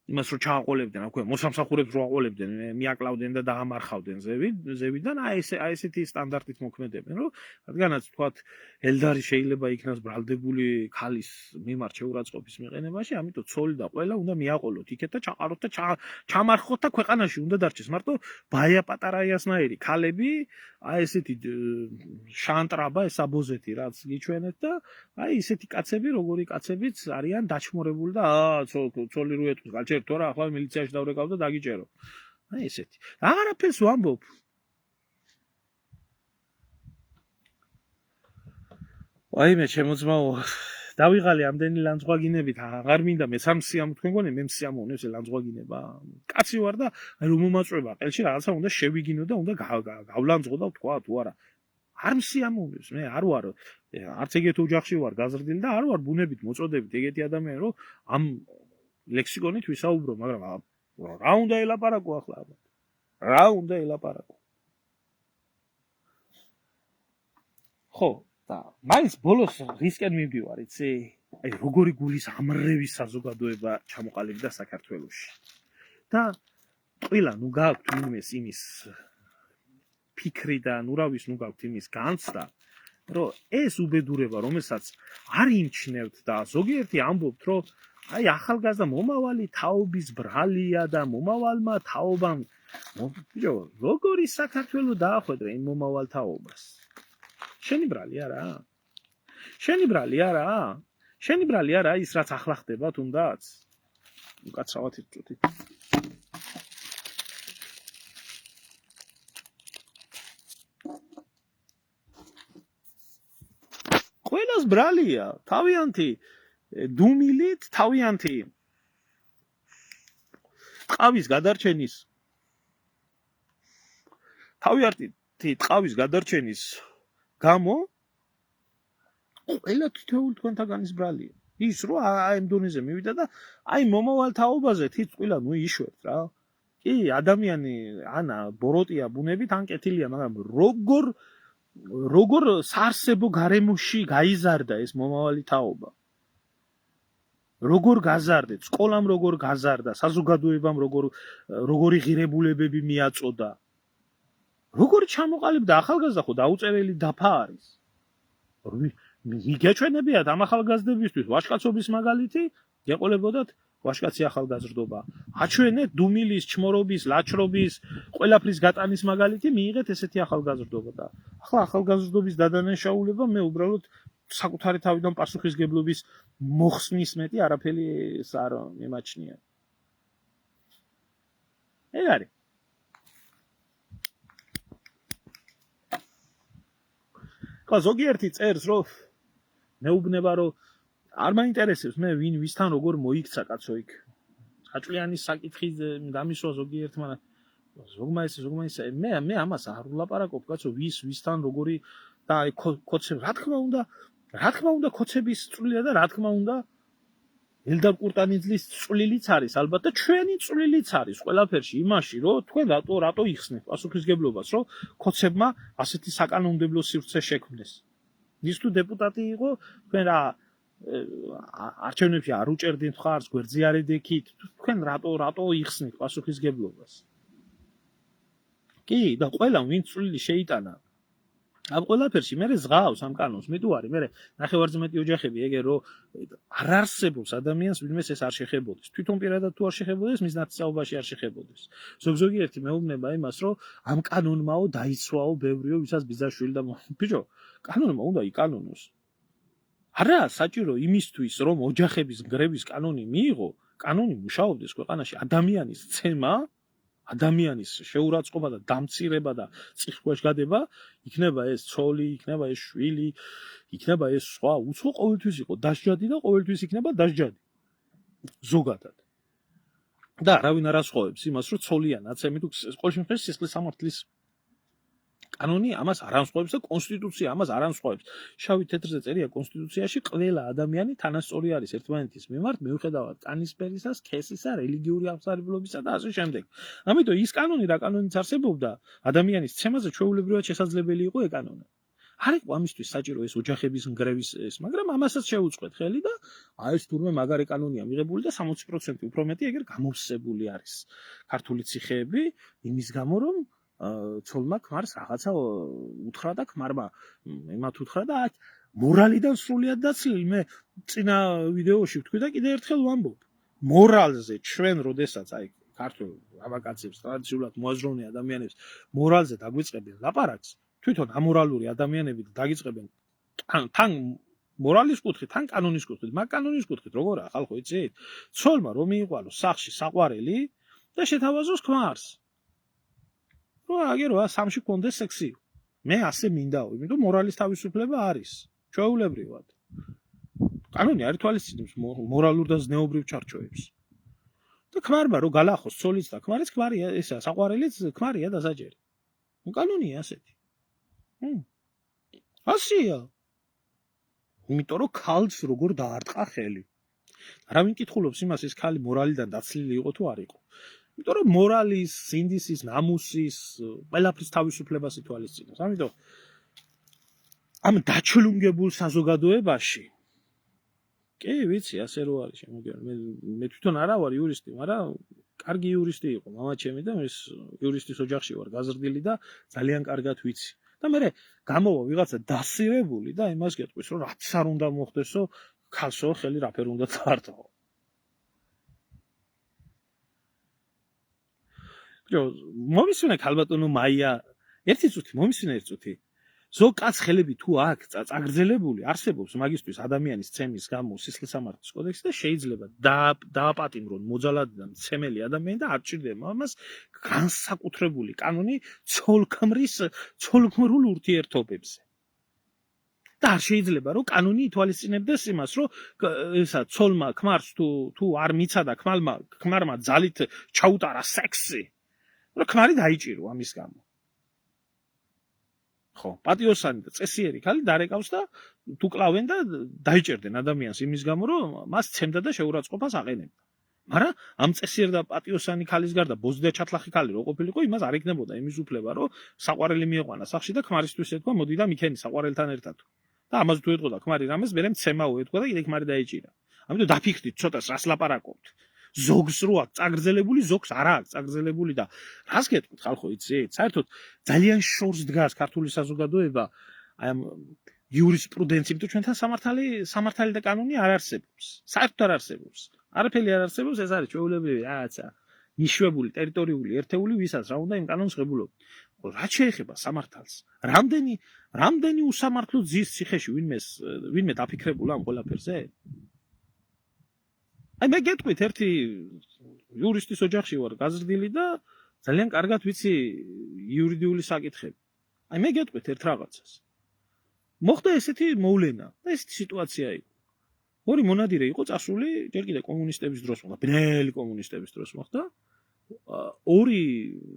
იმას რო ჩააყოლებდნენ, რა ქვია, მოსამსახურებს რო აყოლებდნენ, მიაკლავდნენ და დაამარხავდნენ ზევიდან, აი ესეთი სტანდარტით მოქმედებენ, რომ რადგანაც თქვათ ელდარი შეიძლება იქნას ბრალდებული ქალის მიმართ შეურაცხყოფის მიყენებაში, ამიტომ ცოლი და ყველა უნდა მიაყოლოთ იქეთ და ჩაყაროთ და ჩამარხოთ და ქვეყანაში უნდა დარჩეს. მარტო ბაია პატარაიასნაირი ქალები, აი ესეთი შანტრაბა, ეს აბოზეთი რაც გიჩვენეთ და აი ესეთი კაცები, როგორი კაცებიც არიან დაჩმორებული და ცოლი რო ეტყვის, გაჩერდ თორა ახლა მილიციაში დავრეკავ და დაგიჭერო. აი ესეთი. აღარაფერს ვამბობ. ვაიმე ჩემოძმაო, დავიღალე ამდენი ლანძღვაგინებით, აღარ მინდა მე სამსიამ თქვენ გონე მე მსიამოვნებს ლანძღვაგინება. კაცი ვარ და აი რომ მომაწვევა, ყელში რაღაცა უნდა შევიგინო და უნდა გავლანძღო და თქვა თუ არა. არ მსიამოვნებს, მე არ ვარ, არც ეგეთ ოჯახში ვარ გაზრდილი და არ ვარ ბუნებით მოწოდებით ეგეთი ადამიანი, რომ ამ ლექსიკონით ვისაუბრო, მაგრამ რა უნდა ელაპარაკო ახლა? რა უნდა ელაპარაკო? ხო, და მაინც ბოლოს რისკენ მივდივარ, იცი? აი როგორი გულის ამრევის საზოგადოება ჩამოყალიბდა საქართველოში. და ყველა ნუ გაქვთ იმის ფიქრი და ნურავის ნუ გაქვთ იმის განცდა, რომ ეს უბედურება, რომელსაც არ იმჩნევთ და ზოგიერთი ამბობთ, რომ აი ახალგაზრდა მომავალი თაობის ბრალია და მომავალმა თაობამ ბიჭო, როგორი საქართველო დაახვედრე იმ მომავალ თაობას? შენი ბრალი არა? ის რაც ახლა ხდება თუნდაც? უკაცრავად იწუთი. ყველას ბრალია, თავიანთი დუმილით, თავიანთი ტყავის გადარჩენის გამო ყველა თითოეული თქვენთაგანის ბრალია. ის რო აი ამ დონეზე მივიდა და აი მომავალ თაობაზე თით ყვილა ნუ იშვერთ რა. კი, ადამიანი ანა ბოროტია ბუნებით ან კეთილია, მაგრამ როგორ საარსებო გარემოში გაიზარდა ეს მომავალი თაობა. როგორ გაზარდეთ, სკოლამ როგორ გაზარდა, საზოგადოებამ როგორი ღირებულებები მიაწოდა. როგორ ჩამოყალიბდა ახალგაზრდა ხო დაუწერელი დაფა არის. მიგეჩვენებიათ ამ ახალგაზრდებისთვის ვაჟკაცობის მაგალითი, გეყოლებოდათ ვაჟკაცი ახალგაზრდობა. აჩვენეთ დუმილის, ჩმორობის, ლაჩრობის, ყველაფრის გატანის მაგალითი, მიიღეთ ესეთი ახალგაზრდობა და ახლა ახალგაზრდობის დადანაშაულება მე უბრალოდ საკუთარი თავიდან პასუხისგებლობის მოხსნის მეტი არაფერი არ მემაჩნია. ეგ არის. ხო, ზოგიერთი წერს, რომ მეუბნება, რომ არ მაინტერესებს მე ვისთან როგორ მოიქცა კაცო იქ. აჭლიანის საკითხი დამისვა ზოგიერთმა ზოგმა ისე მე ამას არ ვლაპარაკობ კაცო ვისთან როგორი და აი კოცები რა თქმა უნდა კოცების წვლილია და რა თქმა უნდა ელდარ კურტანიძის წვლილიც არის ალბათ და ჩვენი წვლილიც არის ყველაფერში იმაში რომ თქვენ რატო იხსნით პასუხისგებლობას რომ კოცებმა ასეთი საკანონმდებლო სივრცე შექმნეს. ის თუ დეპუტატი იყო თქვენ რა არჩევნებში არ უჭერდით მხარს, გვერდზე არ ედექით, თქვენ რატო იხსნით პასუხისგებლობას? კი, და ყველა ვინც წვლილი შეიტანა ამ ყველაფერში მე ზღავს ამ კანონს, მე თუ არის, მე ნახევარზე მეტი ოჯახები ეგე რომ არ არსებობს ადამიანს, ვინმეს ეს არ შეხებოდეს. თვითონ პირადად თუ არ შეხებოდეს, მის ნათესაობაში არ შეხებოდეს. ზოგიერთი მეუბნება იმას, რომ ამ კანონმაო დაიცვაო ბევრიო, ვისაც ბიძაშვილი და ბიჭო, კანონმა უნდა იკანონოს. არა საჭირო იმისთვის, რომ ოჯახების ნგრევის კანონი მიიღო, კანონი მუშაობდეს ქვეყანაში ადამიანის ცემა, ადამიანის შეურაცხყოფა და დამცირება და წიხვეშ გადება, იქნება ეს ცოლი, იქნება ეს შვილი, იქნება ეს სხვა, უცხო ყოველთვის იყო დასჯადი და ყოველთვის იქნება დასჯადი. ზოგადად. და არავინ არ ასხოვებს იმას, რომ ცოლია ნაცემი თუ ყოველ შემთხვევაში სისხლის სამართლის კანონი ამას არ ამსხვავებს და კონსტიტუცია ამას არ ამსხვავებს. შავი თეთრზე წერია კონსტიტუციაში ყველა ადამიანი თანასწორი არის ერთმანეთის მიმართ, მიუხედავად კანისფერისა, სქესისა, რელიგიური აღსარებლობისა და ასე შემდეგ. ამიტომ ის კანონი რა კანონიც არსებობდა, ადამიანის ცემაზე ჩვეულებრივად შესაძლებელი იყო ეკანონა. არ იყო ამისთვის საჭირო ეს ოჯახების ნგრევის ეს, მაგრამ ამასაც შეუწყვეთ ხელი და აი ეს თურმე მაგარი კანონია მიღებული და 60% უფრო მეტი ეგერ გამოვსებული არის. ქართული ციხეები იმის გამო რომ ცოლმა ქმარს რაღაცა უთხრა და ქმარმა იმათ უთხრა და მორალიდან სრულიად დაცლილი. მე წინა ვიდეოში ვთქვი და კიდე ერთხელ ვამბობ. მორალზე ჩვენ როდესაც აი ქართულ აბაკაცებს ტრადიციულად მოაზროვნე ადამიანებს მორალზე დაგვიწყებენ ლაპარაკს, თვითონ ამორალური ადამიანები დაგიწყებენ თან მორალის კუთხით, თან კანონის კუთხით, მაგ კანონის კუთხით როგორაა ხალხო იცით? ცოლმა რომ მიიღვალოს სახლში საყვარელი და შეთავაზოს ქმარს. რო აგერო სამში კონდეს სექსი. მე ასე მინდაო, იმიტომ მორალის თავისუფლება არის. ჩვეულებრივად. კანონი არ ითვალისწინებს მორალურ და ზნეობრივ ჩარჩოებს. და ქმარმა რო გალახოს ცოლიც და ქმარიც ქმარია, ესა საყვარელიც ქმარია დასაჯერი. კანონია ასეთი. ასია. იმიტომ რომ ქალს როგორ დაარტყა ხელი. არავინ კითხულობს იმას ეს ქალი მორალიდან დაცლილი იყო თუ არ იყო. იმიტომ რომ მორალის, სინდისის, ნამუსის, ყველაფრის თავისუფლებას ითვალისწინებს. ამიტომ ამ დაჩლუნგებულ საზოგადოებაში კი, ვიცი, ასე რო არის შემოგიყვანო. მე თვითონ არა ვარ იურისტი, მაგრამ კარგი იურისტი იყო მამაჩემი და ეს იურისტის ოჯახში ვარ გაზრდილი და ძალიან კარგად ვიცი. და მე გამოვა ვიღაცა დასირებული და იმას გეტყვის, რომ რაც არ უნდა მოხდესო, ქალსო ხელი რაფერ უნდა წარტო. მომისვენე ქალბატონო მაია, ერთი წუთი მომისვენე ერთი წუთი. ზოგ კაც ხელები თუ აქ წაგრძელებული არსებობს მაგისტვის ადამიანის ცემის გამო სისხლის სამართლის კოდექსი და შეიძლება დააპატიმრონ მოძალადი და მცემელი ადამიანი და არ ჭირდება ამას განსაკუთრებული კანონი ცოლქმრულ ურთიერთობებზე. და არ შეიძლება რომ კანონი ითვალისწინებდეს იმას, რომ ესა ცოლმა ქმარს თუ არ მიცადა ქმარმა ძალით ჩაუტარა სექსი, რომ ქმარი დაიჭირო ამის გამო. ხო, პატიოსანი და წესიერი ქალი დარეკავს და თუ კლავენ და დაიჭერდნენ ადამიანს იმის გამო, რომ მას ცემდა და შეურაცხყოფას აყენებდა. მაგრამ ამ წესიერ და პატიოსანი ქალის გარდა ბოზი და ჩათლახი ქალი რო ყოფილიყო, იმას არ ეკნებოდა იმის უფლება, რომ საყვარელი მიეყვანა სახში და ქმარისთვის ეთქვა, მოდი და მიქენი საყვარელთან ერთად. და ამას თუ ეთქვა ქმარი რამეს, მერე მცემაო ეთქვა და კიდე ქმარი დაეჭირა. ამიტომ დაფიქრდით ცოტას რას ლაპარაკობთ. ზოგს რო აქვს წაგრძელებული, ზოგს არ აქვს წაგრძელებული და რას გეტყვით ხალხო, იცით? საერთოდ ძალიან შორს დგას ქართული საზოგადოება აი ამ იურისპრუდენცი, იმიტომ ჩვენთან სამართალი და კანონი არ არსებობს. საერთოდ არ არსებობს. არაფერი არ არსებობს, ეს არის ჩვეულებრივი რაღაცა ნიშვებული ტერიტორიული ერთეული, ვისაც რა უნდა იმ კანონს ღებულობ. რაც შეეხება სამართალს, რამდენი უსამართლო ძის ციხეში ვინმე დაფიქრებულა ამ ყველაფერზე? აი მე გეტყვით ერთი იურისტის ოჯახში ვარ გაზრდილი და ძალიან კარგად ვიცი იურიდიული საკითხები. აი მე გეტყვით ერთ რაღაცას. მოხდა ესეთი მოვლენა და ესეთი სიტუაცია იყო. ორი მონადირე იყო წასული, ჯერ კიდე კომუნისტების დროს მოხდა, ბნელი კომუნისტების დროს მოხდა. ორი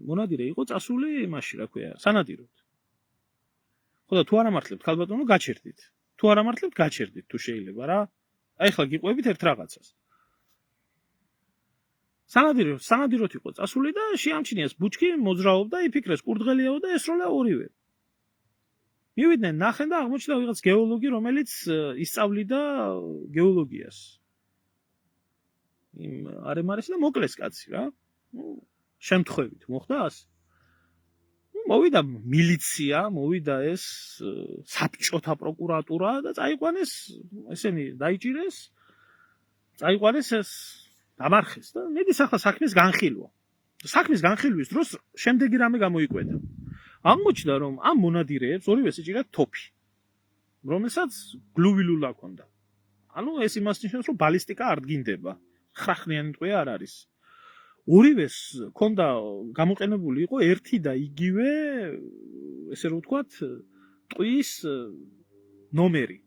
მონადირე იყო წასული იმაში, რა ქვია, სანადიროდ. ხო და თუ არ ამართლებთ ქალბატონო, გაჩერდით. თუ არ ამართლებთ, გაჩერდით თუ შეიძლება რა. აი ხლა გიყვებით ერთ რაღაცას. სანადიროდ იყო წასული და შეამჩნიეს ბუჩქი, მოძრაობდა, იფიქრეს კურდღელიაო და ესროლა ორივე. მივიდნენ ნახენ და აღმოჩნდა ვიღაც გეოლოგი, რომელიც ისწავლიდა გეოლოგიას. იმ არემარეს და მოკლეს კაცი რა. შემთხვევით მოხდა ასე. მოვიდა მილიცია, მოვიდა ეს საბჭოთა პროკურატურა და წაიყვანეს, ესენი დაიჭირეს, წაიყვანეს ეს დამარხეს და მედის ახლა საქმის განხილვა. საქმის განხილვის დროს შემდეგი რამე გამოიკვეთა. აღმოჩნდა რომ ამ მონადირეებს ორივეს ეჭირათ თოფი, რომელსაც გლუვილულა ჰქონდა. ანუ ეს იმას ნიშნავს, რომ ბალისტიკა არ დგინდება. ხრახნიანი ტყვია არ არის. ორივეს ჰქონდა გამოყენებული იყო ერთი და იგივე, ესე რომ ვთქვათ, ტყვის ნომერი.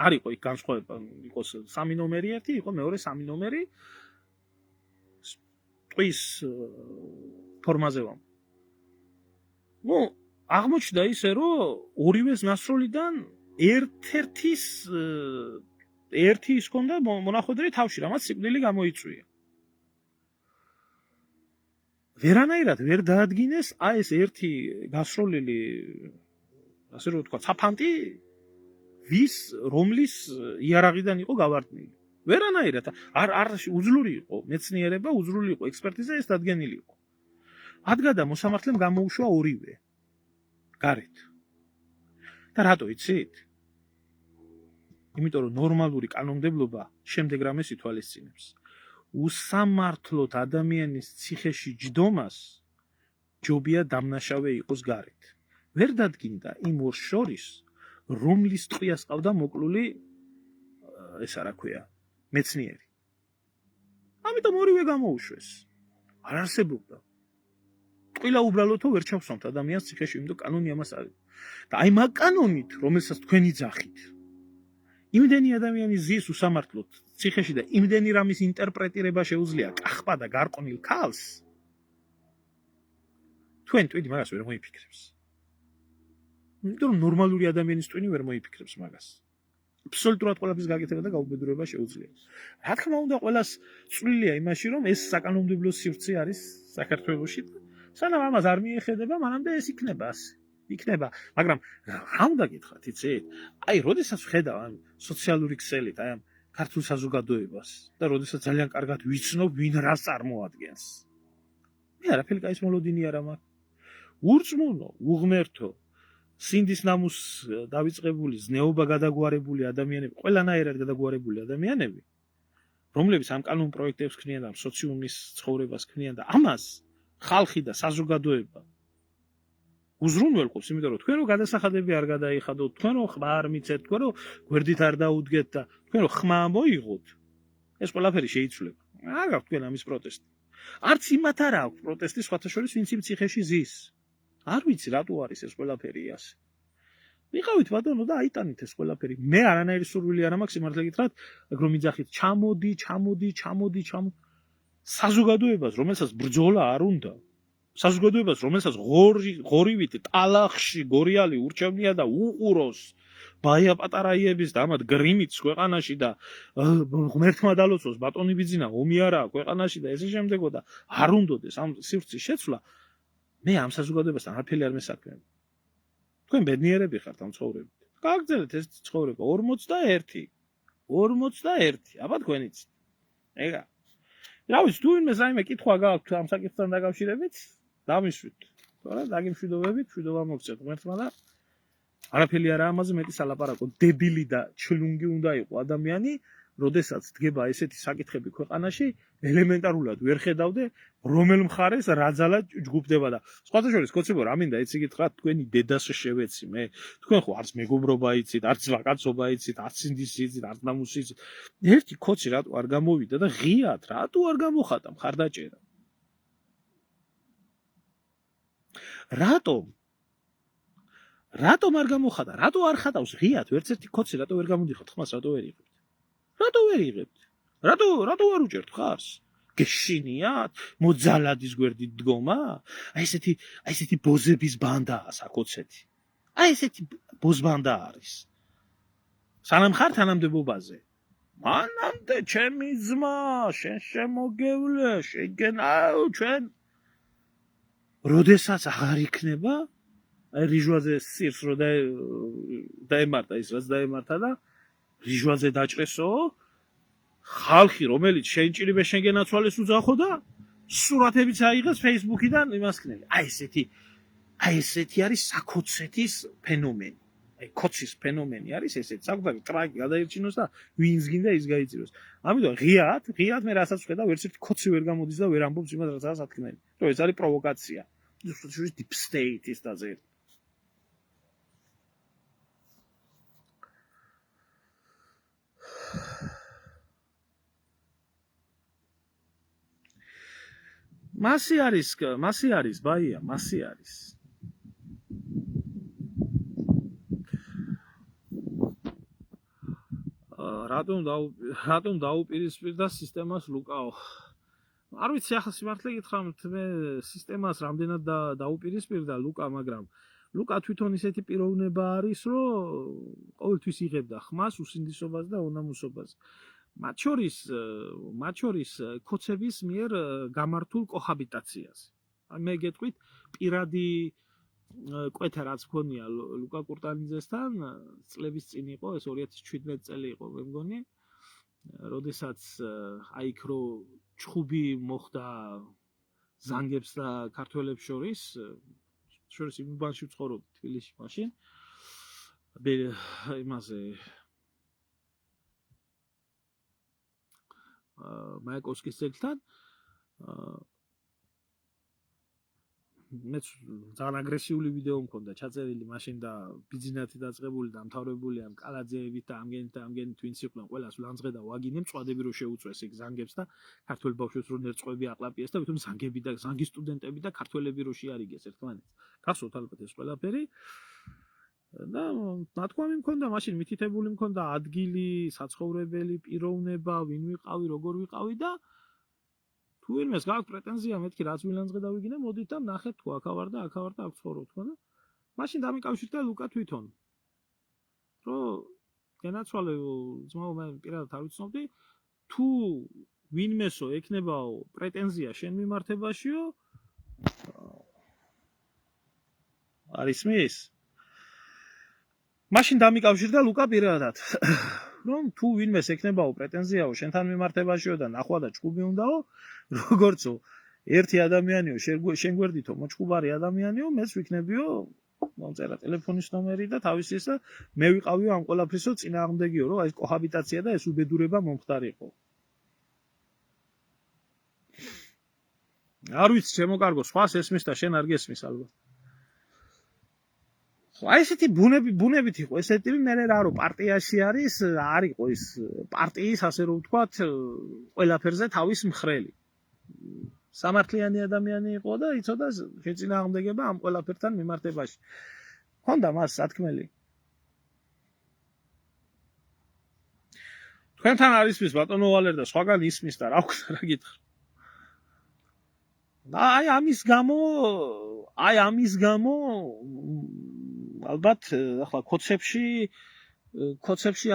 არ იყო იქ განსხვავება, იყოს 3 ნომერი ერთი, იყო მეორე 3 ნომერი ტყვის ფორმაზე ვამ. ნუ აღმოჩნდა ისე, რომ ორივეს ნასროლიდან ერთი ის ჰქონდა მონახვედრი თავში, რამაც სიკვდილი გამოიწვია. ვერანაირად ვერ დაადგინეს აი ეს ერთი გასროლილი, ასე რომ ვთქვა, საფანტი, რომლის იარაღიდან იყო გავარდნილი. ვერანაირად არ უძლური იყო მეცნიერება, უძლური იყო ექსპერტიზა, ეს დადგენილი იყო. ადგა და მოსამართლემ გამოუშვა ორივე გარეთ. და რატო იცით? იმიტომ რომ ნორმალური კანონმდებლობა შემდეგ რამეს ითვალისწინებს. უსამართლოდ ადამიანის ციხეში ჯდომას ჯობია დამნაშავე იყოს გარეთ. ვერ დადგინდა იმ ორ შორის, რომლის ტყვიას ყავდა მოკლული ესა რა ქვია, მეცნიერი. ამიტომ ორივე გამოუშვეს. არ არსებობდა. ტყილა უბრალოდო ვერ ჩავსვამთ ადამიანს ციხეში, იმიტომ კანონი ამას არის. და აი მაგ კანონით, რომელსაც თქვენ იძახით, იმდენი ადამიანი ზის უსამართლოდ ციხეში და იმდენი რამის ინტერპრეტირება შეუძლია კახპა და გარყვნილ ქალს, თქვენ ტვინი მაგას ვერ მოიფიქრებს. იმიტომ რომ ნორმალური ადამიანის ტვინი ვერ მოიფიქრებს მაგას. აბსოლუტურად ყველაფრის გაკეთება და გაუბედურება შეუძლია. რა თქმა უნდა, ყველას წვლილია იმაში, რომ ეს საკანონმდებლო სივრცე არის საქართველოში. სანამ ამას არ მიეხედება, მანამდე ეს იქნება ასე. იქნება, მაგრამ რა უნდა გითხრათ, იცით? აი, როდესაც ვხედავ ამ სოციალური ქსელით, აი ამ ქართულ საზოგადოებას და როდესაც ძალიან კარგად ვიცნობ, ვინ რას წარმოადგენს. მე არაფერი კაის მოლოდინი არ მაქვს. ურწმუნო, უღმერთო, სინდის ნამუს დავიწყებული, ზნეობა გადაგვარებული ადამიანები, ყველანაირად გადაგვარებული ადამიანები, რომლებიც ამ კანონ პროექტებს ქმნიან და სოციუმის ცხოვრებას ქმნიან და ამას ხალხი და საზოგადოება უზრუნველყოფს, იმიტომ რომ თქვენ რო გადასახადები არ გადაიხადოთ, თქვენ რო ხმა არ მიცეთ, თქვენ რო გვერდით არ დაუდგეთ და თქვენ რო ხმა მოიღოთ, ეს ყველაფერი შეიცვლება. არ გაქვთ თქვენ ამის პროტესტი. არც იმათ არ აქვს პროტესტი სხვათა შორის, ვინც იმ ციხეში ზის. არ ვიცი რატო არის ეს ყველაფერი ასე. ვიყავით ბატონო და აიტანით ეს ყველაფერი. მე არანაირი სურვილი არ მაქვს სიმართლე გითხრათ, რომ მიძახით, ჩამოდი. საზოგადოებას, რომელსაც ბრძოლა არ უნდა. საზოგადოებას, რომელსაც ღორივით ტალახში გორიალი ურჩევნია და უყუროს ბაია პატარაიების და ამათ გრიმიც ქვეყანაში და ღმერთმა დალოცოს ბატონი ბიძინა ომი არაა ქვეყანაში და ესე შემდეგო და არ უნდოდეს ამ სივრცის შეცვლა, მე ამ საზოგადოებასთან არაფერი არ მესაქმე. თქვენ ბედნიერები ხართ ამ ცხოვრებით. გააგრძელეთ ეს ცხოვრება 41. აბა თქვენიც. ეგა. რა ვიცი, თუ ვინმე საიმე კითხვა გააქვთ ამ საკითხთან დაკავშირებით, დამისვით. თორე დაგიმშვიდობებით, მშვიდობა მოგცეთ ღმერთმა და არაფერი არა ამაზე მეტი სალაპარაკო. დებილი და ჩლუნგი უნდა იყო ადამიანი, როდესაც დგება ესეთი საკითხები ქვეყანაში, ელემენტარულად ვერ ხედავდე, რომელ მხარეს რა ძალა ჯგუფდება და სხვათა შორის კოცებო, რა მინდა იცი გითხრათ, თქვენი დედას შევეცი მე. თქვენ ხო არც მეგობრობა იცით, არც ვაკაცობა იცით, არც ინდის იცით, არც ნამუსი იცით. ერთი კოცი რატო არ გამოვიდა და ღიად, რატო არ გამოხატა მხარდაჭერა? რატომ არ გამოხატა? რატო არ ხატავს ღიად? ვერც ერთი კოცი რატო ვერ გამოდიხოთ ხმას, რატო ვერ იღებთ? რატო არ უჭერთ ხარს? გეშინიათ? მოძალადის გვერდით დგომა? აი ესეთი ბოზების ბანდაა საკოცეთი. აი ესეთი ბოზბანდა არის. სანამ ხარ თანამდებობაზე. მანამდე ჩემი ძმა, შენ შემოგევლე, შეგენაო ჩვენ. როდესაც აღარ იქნება, აი რიჟვაზე სირს რო დაემართა ის რაც დაემართა და რიჟვაზე დაჭრესო, ხალხი რომელიც შეინჭირიბე შენგენაცვალეს უძახო და სურათებიც აიღეს Facebook-იდან იმას ქნელი. აი ესეთი არის საკოცეთის ფენომენი. აი კოცის ფენომენი არის ესეთი. საკუთარი ტრაგი გადაირჩინოს და ვინც გინდა ის გაიწიროს. ამიტომ ღიად მე რასაც ვხედავ, ვერც ერთი კოცი ვერ გამოდის და ვერ ამბობს იმას რაც ათქმელი. რომ ეს არის პროვოკაცია. ის deep state ის დაძერ. მასი არის, ბაია, მასი არის. რატომ დაუპირისპირდა სისტემას ლუკაო? არ ვიცი, ახლა სიმართლე გითხრათ, მე სისტემას რამდენად დაუპირისპირდა ლუკა, მაგრამ ლუკა თვითონ ისეთი პიროვნება არის, რომ ყოველთვის იღებდა ხმას, უსინდისობას და უნამუსობას. მათ შორის კოცების მიერ გამართულ კოჰაბიტაციას. მე გეტყვით, პირადი კვეთა რაც მქონია ლუკა კურტანიძესთან, წლების წინ იყო, ეს 2017 წელი იყო, მე მგონი, როდესაც აი იქ რო ჩხუბი მოხდა ზანგებს და ქართველებს შორის იმ უბანში ვცხოვრობ თბილისში მაშინ. იმაზე მაიაკოვსკის ძეგლთან მეც ძალიან აგრესიული ვიდეო მქონდა ჩაწერილი მაშინ და ბიძინათი დაწყებული და ამთავრებული ამ კალაძეებით და ამგენით ვინც იყვნენ ყველას ვლანძღე და ვაგინე მწვადები რო შეუწვეს ეგ ზანგებს და ქართველ ბავშვებს რო ნერწყვები აყლაპიეს და ვითომ ზანგები და ზანგის სტუდენტები და ქართველები რო შეარიგეს ერთმანეთს. გახსოვთ ალბათ ეს ყველაფერი და ნათქვამი მქონდა მაშინ მითითებული მქონდა ადგილი, საცხოვრებელი, პიროვნება, ვინ ვიყავი, როგორ ვიყავი და თუ ვინმეს გააქვს პრეტენზია მეთქი რაც ვილანძღე დავიგინე, მოდით და ნახეთ თუ აქავარ და აქ ცხოვრობ თქო და მაშინ დამიკავშირდა ლუკა თვითონ. რომ განაცვალე ძმაო მე პირადად არ ვიცნობდი, თუ ვინმესო ექნებაო პრეტენზია შენ მიმართებაშიო არის მის მაშინ დამიკავშირდა ლუკა პირადად. რომ თუ ვინმეს ექნებაო პრეტენზიაო შენთან მიმართებაშიო და ნახვა და ჭუბი უნდაო, როგორცო ერთი ადამიანიო შენ გვერდითო მოჭუბარი ადამიანიო, მეც ვიქნებიო მომწერა ტელეფონის ნომერი და თავისი ისა მე ვიყავიო ამ ყველაფრისო წინააღმდეგიო, რომ აი ეს კოჰაბიტაცია და ეს უბედურება მომხდარიყო. არ ვიცი ჩემო კარგო, სხვას ესმის და შენ არ გესმის ალბათ. აი ესეთი ბუნებით იყო ესეთი მე რა რომ პარტიაში არ იყო ის პარტიის ასე რომ ვთქვათ ყველაფერზე თავის მხრელი. სამართლიანი ადამიანი იყო და იცოდა შეწინააღმდეგება ამ ყველაფერთან მიმართებაში. ხონდა მას სათქმელი. თქვენთან არის ის ბატონო ვალერ და სხვაგან ისმის და რა ვქნა რა გითხრა. აი ამის გამო ალბათ ახლა კოცებში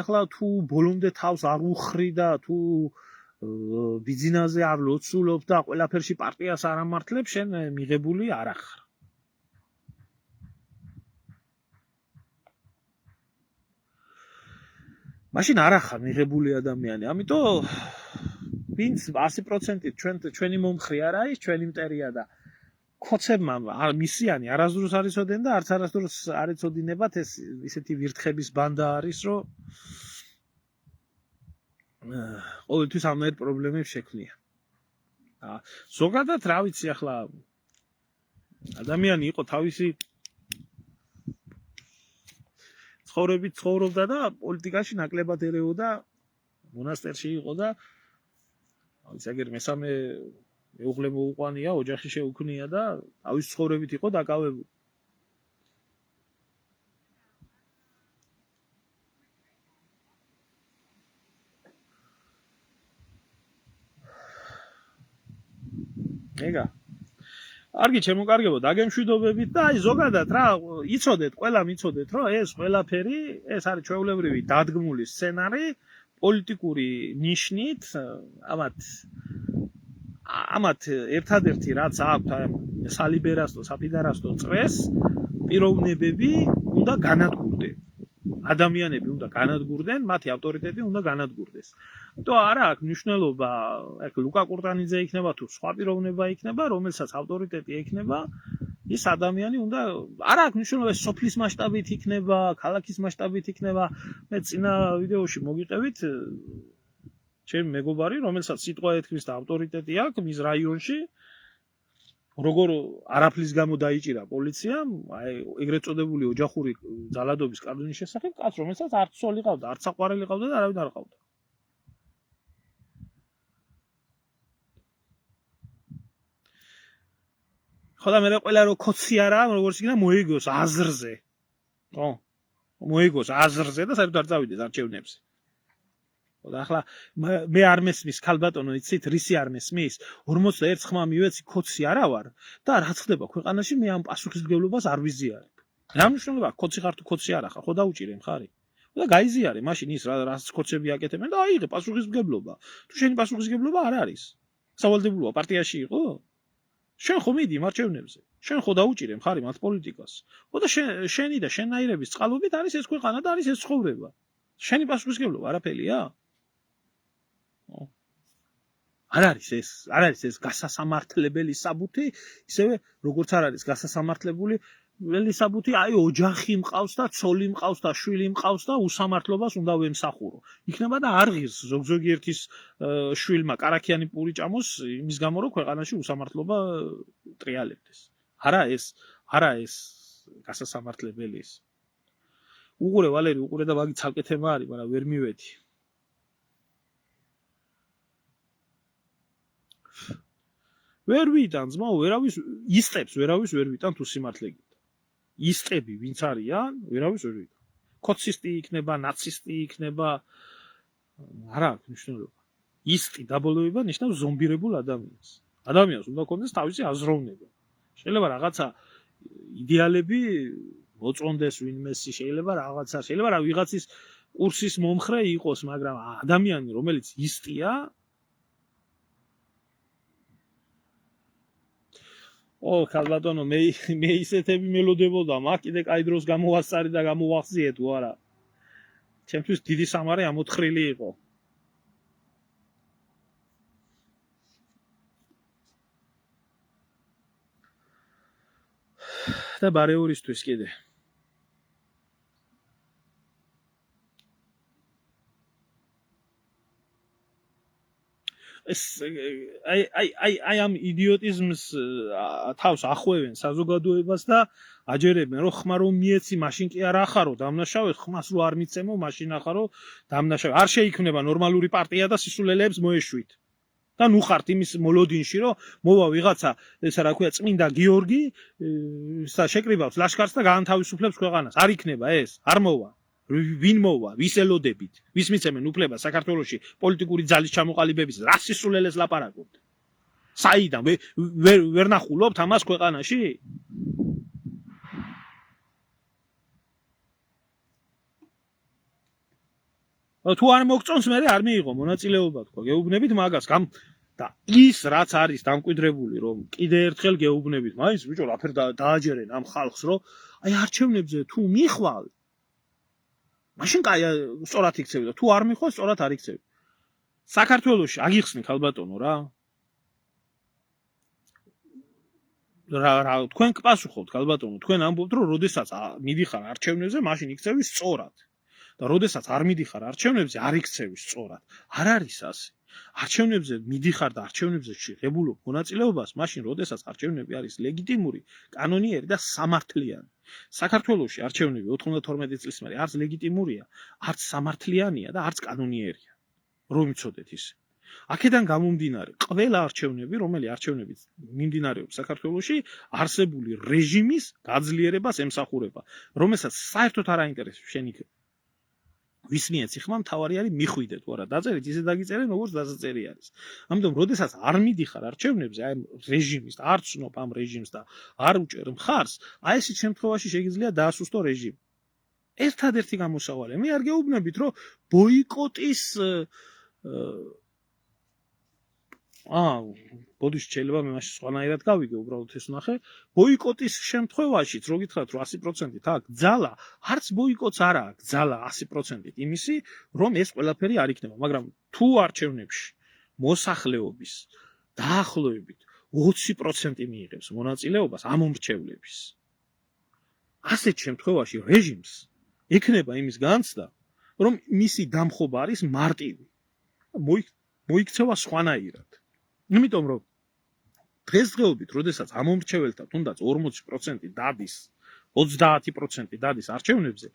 ახლა თუ ბოლომდე თავს არ უხრი და თუ ბიზნესზე არ ლოცულობ და ყველაფერში პარტიას არ ამართლებ, შენ მიღებული არ ახარ. მაშინ არ ახარ მიღებული ადამიანი, ამიტომ ვინც 100% ჩვენი მომხრე არ არის, ჩვენი მტერია და კოცებმა მისიანი არასდროს არ იცოდნენ და არც არასდროს არ იცოდინებათ ეს ისეთი ვირთხების ბანდა არის, რომ ყოველთვის ამერ პრობლემებს შექმნია. ზოგადად რა ვიცი ახლა ადამიანი იყო თავისი ცხოვრებით ცხოვრობდა და პოლიტიკაში ნაკლებად ერეოდა, მონასტერში იყო და აგერ მესამე მეუღლე მოუყვანია, ოჯახი შეუქმნია და თავის ცხოვრებით იყო დაკავებული. ეგა. კარგი, შემოკარგებო, დაგემშვიდობებით და აი ზოგადად რა იცოდეთ, ყველამ იცოდეთ, რომ ეს ყველაფერი, ეს არის ჩვეულებრივი დადგმული სცენარი პოლიტიკური ნიშნით, ამათ ერთადერთი რაც აქვთ სალიბერასტო, საფიდარასტო წრეს პიროვნებები უნდა განადგურდნენ. ადამიანები უნდა განადგურდნენ, მათი ავტორიტეტი უნდა განადგურდეს. То არა აქვს მნიშვნელობა, ეგ ლუკა კურტანიძე იქნება თუ სხვა პიროვნება იქნება, რომელსაც ავტორიტეტი ექნება, ის ადამიანი უნდა არა აქვს მნიშვნელობა, სოფლის მასშტაბით იქნება, ქალაქის მასშტაბით იქნება. მე წინა ვიდეოში მოგიყევით ჩემი მეგობარი, რომელსაც სიტყვა ეთქმის და ავტორიტეტი აქვს მის რაიონში, როგორ არაფლის გამო დაიჭირა პოლიციამ, აი ეგრეთ წოდებული ოჯახური ძალადობის კანონის შესახებ, კაც რომელსაც არც ცოლი ყავდა, არც საყვარელი ყავდა და არავინ არ ყავდა. ხოდა მე ყველა რო კოცი არა, როგორც იქნება მოიგოს აზრზე. ხო? მოიგოს აზრზე და საერთოდ არ წავიდეს არჩევნებზე. და ახლა მე არ მესმის ქალბატონო, იცით, რისი არ მესმის? 41 ხმა მივეცი კოცი არა ვარ და რაც ხდება ქვეყანაში, მე ამ პასუხისმგებლობას არ ვიზიარებ. რა მნიშვნელობა აქვს, კოცი ხარ თუ კოცი არა ხარ, ხო დაუჭირე მხარი. და გაიზიარე, მაშინ ის რაც კოცები აკეთებენ და აიღე პასუხისმგებლობა. თუ შენი პასუხისმგებლობა არ არის, სავალდებულოა პარტიაში იყო? შენ ხო მიდი მარჩევნებზე. შენ ხო დაუჭირე მხარი მათ პოლიტიკას. ხო და შენი და შენაირების წყალობით არის ეს ქვეყანა და არის ეს ცხოვრება. შენი პასუხისმგებლობა არაფერია? არ არის ეს გასასამართლებელი საბუთი, ისევე როგორც არ არის გასასამართლებელი საბუთი, აი ოჯახი მყავს და ცოლი მყავს და შვილი მყავს და უსამართლობას უნდა ვემსახურო. იქნება და არ ღირს ზოგიერთის შვილმა კარაქიანი პური ჭამოს იმის გამო, რომ ქვეყანაში უსამართლობა ტრიალებდეს. არა ეს გასასამართლებელი ის. უყურე ვალერი, უყურე და მაგი ცალკე თემა არის, მაგრამ ვერ მივედი. ვერ ვიტან ძმაო, ვერავის ისტებს, ვერავის ვერ ვიტან თუ სიმართლე გითხრა. ისტები ვინც არიან, ვერავის ვერ ვიტან. კოცისტი იქნება, ნაცისტი იქნება, არა აქვს მნიშვნელობა. ისტი დაბოლოება ნიშნავს ზომბირებულ ადამიანს. ადამიანს უნდა ქონდეს თავისი აზროვნება. შეიძლება რაღაცა იდეალები მოწონდეს ვინმესი, შეიძლება რა ვიღაცის კურსის მომხრე იყოს, მაგრამ ადამიანი რომელიც ისტია, ქალბატონო, მე ისეთები მელოდებოდა, მაგ კიდე კაი დროს გამოვასწარი და გამოვახციე თუ არა. ჩემთვის დიდი სამარე ამოთხრილი იყო. და ბარეურისთვის კიდე. აი ამ იდიოტიზმს თავს ახვევენ საზოგადოებას და აჯერებენ, რომ ხმა რომ მიეცი, მაშინ კი არ ახარო დამნაშავე, ხმას რო არ მიცემო, მაშინ ახარო დამნაშავე. არ შეიქმნება ნორმალური პარტია და სისულელეებს მოეშვით. და ნუ ხართ იმის მოლოდინში, რომ მოვა ვიღაცა, ესა რა ქვია, წმინდა გიორგი, შეკრიბავს ლაშქარს და გაანთავისუფლებს ქვეყანას. არ იქნება ეს, არ მოვა. ვინ მოვა, ვის ელოდებით, ვის მიცემენ უფლება საქართველოში პოლიტიკური ძალის ჩამოყალიბების, რა სისულელეს ლაპარაკობთ. საიდან ვერ ნახულობთ ამას ქვეყანაში? თუ არ მოგწონს მე არ მიიღო მონაწილეობა თქვა გეუბნებით მაგას და ის რაც არის დამკვიდრებული რომ კიდე ერთხელ გეუბნებით მაინც ბიჭო რაფერ დააჯერენ ამ ხალხს რომ აი არჩევნებზე თუ მიხვალ მაშინ კაი სწორად იქცევი და თუ არ მიხვალ სწორად არ იქცევი საქართველოში აგიხსნი ხალბატონო რა თქვენ გპასუხობთ ხალბატონო თქვენ ამბობთ რომ როდესაც მიდიხარ არჩევნებზე მაშინ იქცევი სწორად და როდესაც არ მიდიხარ არჩევნებზე არ იქცევი სწორად არ არის ასე არჩევნებზე მიდიხარ და არჩევნებზე შეღებულობ მონაწილეობას მაშინ როდესაც არჩევნები არის ლეგიტიმური კანონიერი და სამართლიანი საქართველოში არჩევნები 92 წლის მერე არც ლეგიტიმურია არც სამართლიანია და არც კანონიერია რომ იცოდეთ ისე აქედან გამომდინარე ყველა არჩევნები რომელი არჩევნებიც მიმდინარეობს საქართველოში არსებული რეჟიმის გაძლიერებას ემსახურება რომელსაც საერთოდ არ აინტერესებს შენი ვისმიერ ციხმა მთავარი არის მიხვიდეთ თუ არა დაწერით ისე დაგიწერენ როგორც დასაწერი არის ამიტომ როდესაც არ მიდიხარ არჩევნებზე აი რეჟიმის არ ცნობ ამ რეჟიმს და არ უჭერ მხარს აი ეს შემთხვევაში შეიძლება დაასუსტო რეჟიმი ერთადერთი გამოსავალე მე არ გეუბნებით რომ ბოიკოტის ბოდიში შეიძლება მე მაშინ სხვანაირად გავიგე უბრალოდ ეს ვნახე ბოიკოტის შემთხვევაშიც რო გითხრათ რომ 100% აქ ძალა არც ბოიკოტს არ აქვს ძალა 100% იმისი რომ ეს ყველაფერი არ იქნება მაგრამ თუ არჩევნებში მოსახლეობის დაახლოებით 20% მიიღებს მონაწილეობას ამ მომრჩევლების ასეთ შემთხვევაში რეჟიმს ექნება იმის განცდა რომ მისი დამხობა არის მარტივი მოიქცევა სხვანაირად იმიტომ რომ დღესდღეობით, როდესაც ამომრჩეველთა თუნდაც 40% დადის, 30% დადის არჩევნებზე,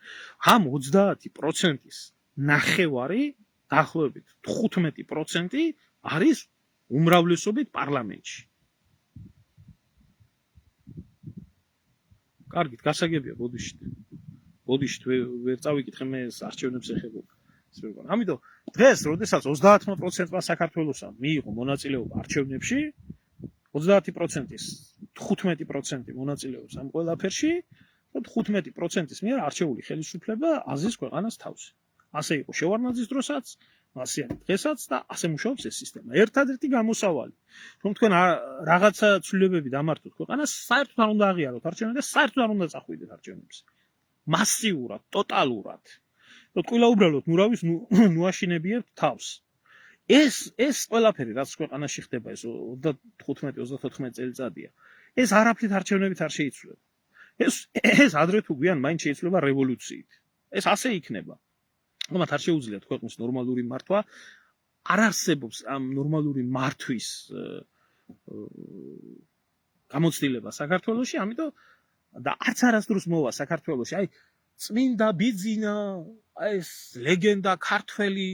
ამ 30%-ის ნახევარი, დაახლოებით 15% არის უმრავლესობით პარლამენტში. კარგით, გასაგებია ბოდიშით ვერ წავიკითხე მე არჩევნებს ეხება. ამიტომ დღეს, როდესაც 30%-მა საქართველოსა მიიღო მონაწილეობა არჩევნებში, 30%-ის 15% მონაწილეობს ამ ყველაფერში, და 15%-ის მიერ არჩეული ხელისუფლება აზის ქვეყანას თავს. ასე იყო შევარდნაძის დროსაც, ასე არის დღესაც და ასე მუშაობს ეს სისტემა. ერთადერთი გამოსავალი, რომ თქვენ რაღაცა ცვლილებები დამართოთ ქვეყანას, საერთოდ არ უნდა აღიაროთ არჩევნები და საერთოდ არ უნდა წახვიდეთ არჩევნებზე. მასიურად, ტოტალურად. თქო, უბრალოდ ნურავის ნუაშინებიერ თავს. ეს ყველაფერი, რაც ქვეყანაში ხდება, ეს 35-34 წელიწადია. ეს არაფრით არჩევნებით არ შეიცვლება. ეს ადრე თუ გვიან მაინც შეიძლება რევოლუციით. ეს ასე იქნება. მათ არ შეუძლიათ ქვეყნის ნორმალური მართვა, არ არსებობს ამ ნორმალური მართვის გამოცდილება საქართველოში, ამიტომ და არც არასდროს მოვა საქართველოში, აი წმინდა ბიძინა, აი ეს ლეგენდა ქართველი,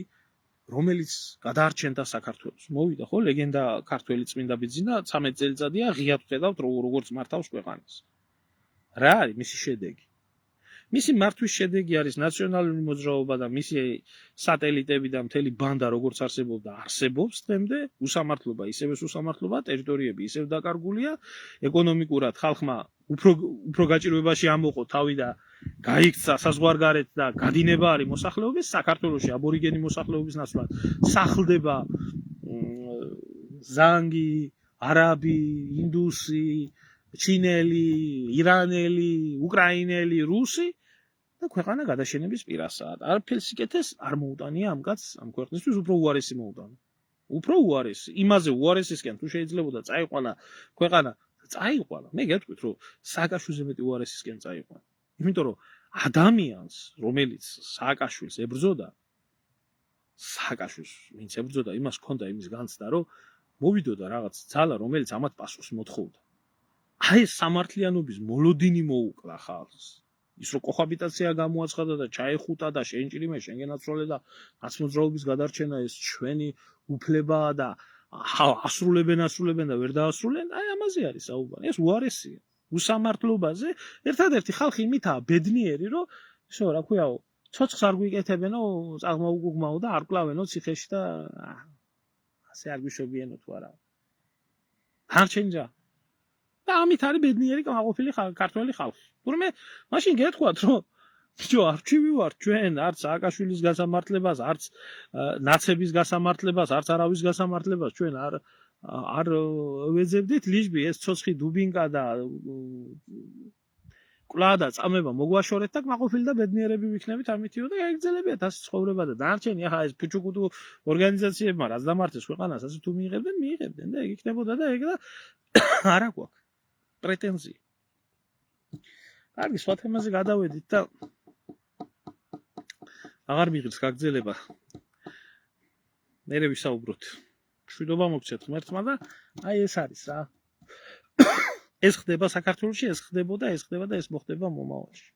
რომელიც გადაარჩენდა საქართველოს. მოვიდა ხო ლეგენდა ქართველი წმინდა ბიძინა 13 წელიწადია ღიად ხედავთ როგორც მართავს ქვეყანას. რა არის მისი შედეგი? მისი მართვის შედეგი არის ნაციონალური მოძრაობა და მისი სატელიტები და მთელი ბანდა როგორც არსებობდა არსებობს დღემდე, უსამართლობა ისევე უსამართლობა, ტერიტორიები ისევ დაკარგულია, ეკონომიკურად ხალხმა უფრო გაჭირვებაში ამოყო თავი და გაიქცა საზღვარგარეთ და გადინება არის მოსახლეობის საქართველოში აბორიგენი მოსახლეობის ნაცვლად სახლდება ზანგი, არაბი, ინდუსი, ჩინელი, ირანელი, უკრაინელი, რუსი და ქვეყანა გადაშენების პირასაა. არაფერს სიკეთეს არ მოუტანია ამ კაცს ამ ქვეყნისთვის უფრო უარესი მოუტანა. უფრო უარესი, იმაზე უარესისკენ თუ შეიძლებოდა წაიყვანა ქვეყანა, წაიყვანა. მე გეტყვით რომ სააკაშვილზე მეტი უარესისკენ წაიყვანა. იმიტომ რომ ადამიანს, რომელიც სააკაშვილს ებრძოდა, სააკაშვილს ვინც ებრძოდა, იმას ჰქონდა იმის განცდა, რომ მოვიდოდა რაღაც ძალა, რომელიც ამათ პასუხს მოთხოვდა. აი ეს სამართლიანობის მოლოდინი მოუკლა ხალხს. ის რომ კოჰაბიტაცია გამოაცხადა და ჩაეხუტა და შეინჭრიმე შენგენაცვალე და ნაცმოძრაობის გადარჩენა ეს ჩვენი უფლებაა და ასრულებენ და ვერ დაასრულენ, აი ამაზე არის საუბარი. ეს უარესია. უსამართლობაზე ერთადერთი ხალხი იმითაა ბედნიერი, რომ ისო რა ქვიაო, ცოცხს არ გვიკეთებენო, წაღმაუგუგმაო და არ კლავენო ციხეში და ასე არ გვიშვებიენო თუ არა. დარჩენჯა. და ამით არის ბედნიერი კმაყოფილი ქართველი ხალხი. თუმცა მაშინ გეტყვათ, რომ ბიჭო, არჩივი ვარ ჩვენ, არც სააკაშვილის გასამართლებას, არც ნაცების გასამართლებას, არც არავის გასამართლებას ჩვენ არ ვეძებდით ლიჟბი ეს ცოცხი დუბინკა და კვლავ და წამება მოგვაშორეთ და კმაყოფილი და ბედნიერები ვიქნებით ამითიო და გაიგრძელებიათ ასე ცხოვრება და დარჩენი ახლა ეს ფუჩუკუტუ ორგანიზაციებმა რაც დამართეს ქვეყანას ასე თუ მიიღებდნენ და ეგ იქნებოდა და ეგ და არა გვაქვს პრეტენზია. კარგი, სხვა თემაზე გადავედით და აღარ მიღებს გაგრძელება. მერე ვისაუბროთ. მშვიდობა მოგცეთ ღმერთმა და აი ეს არის რა. ეს ხდება საქართველოში, ეს ხდებოდა, ეს ხდება და ეს მოხდება მომავალში.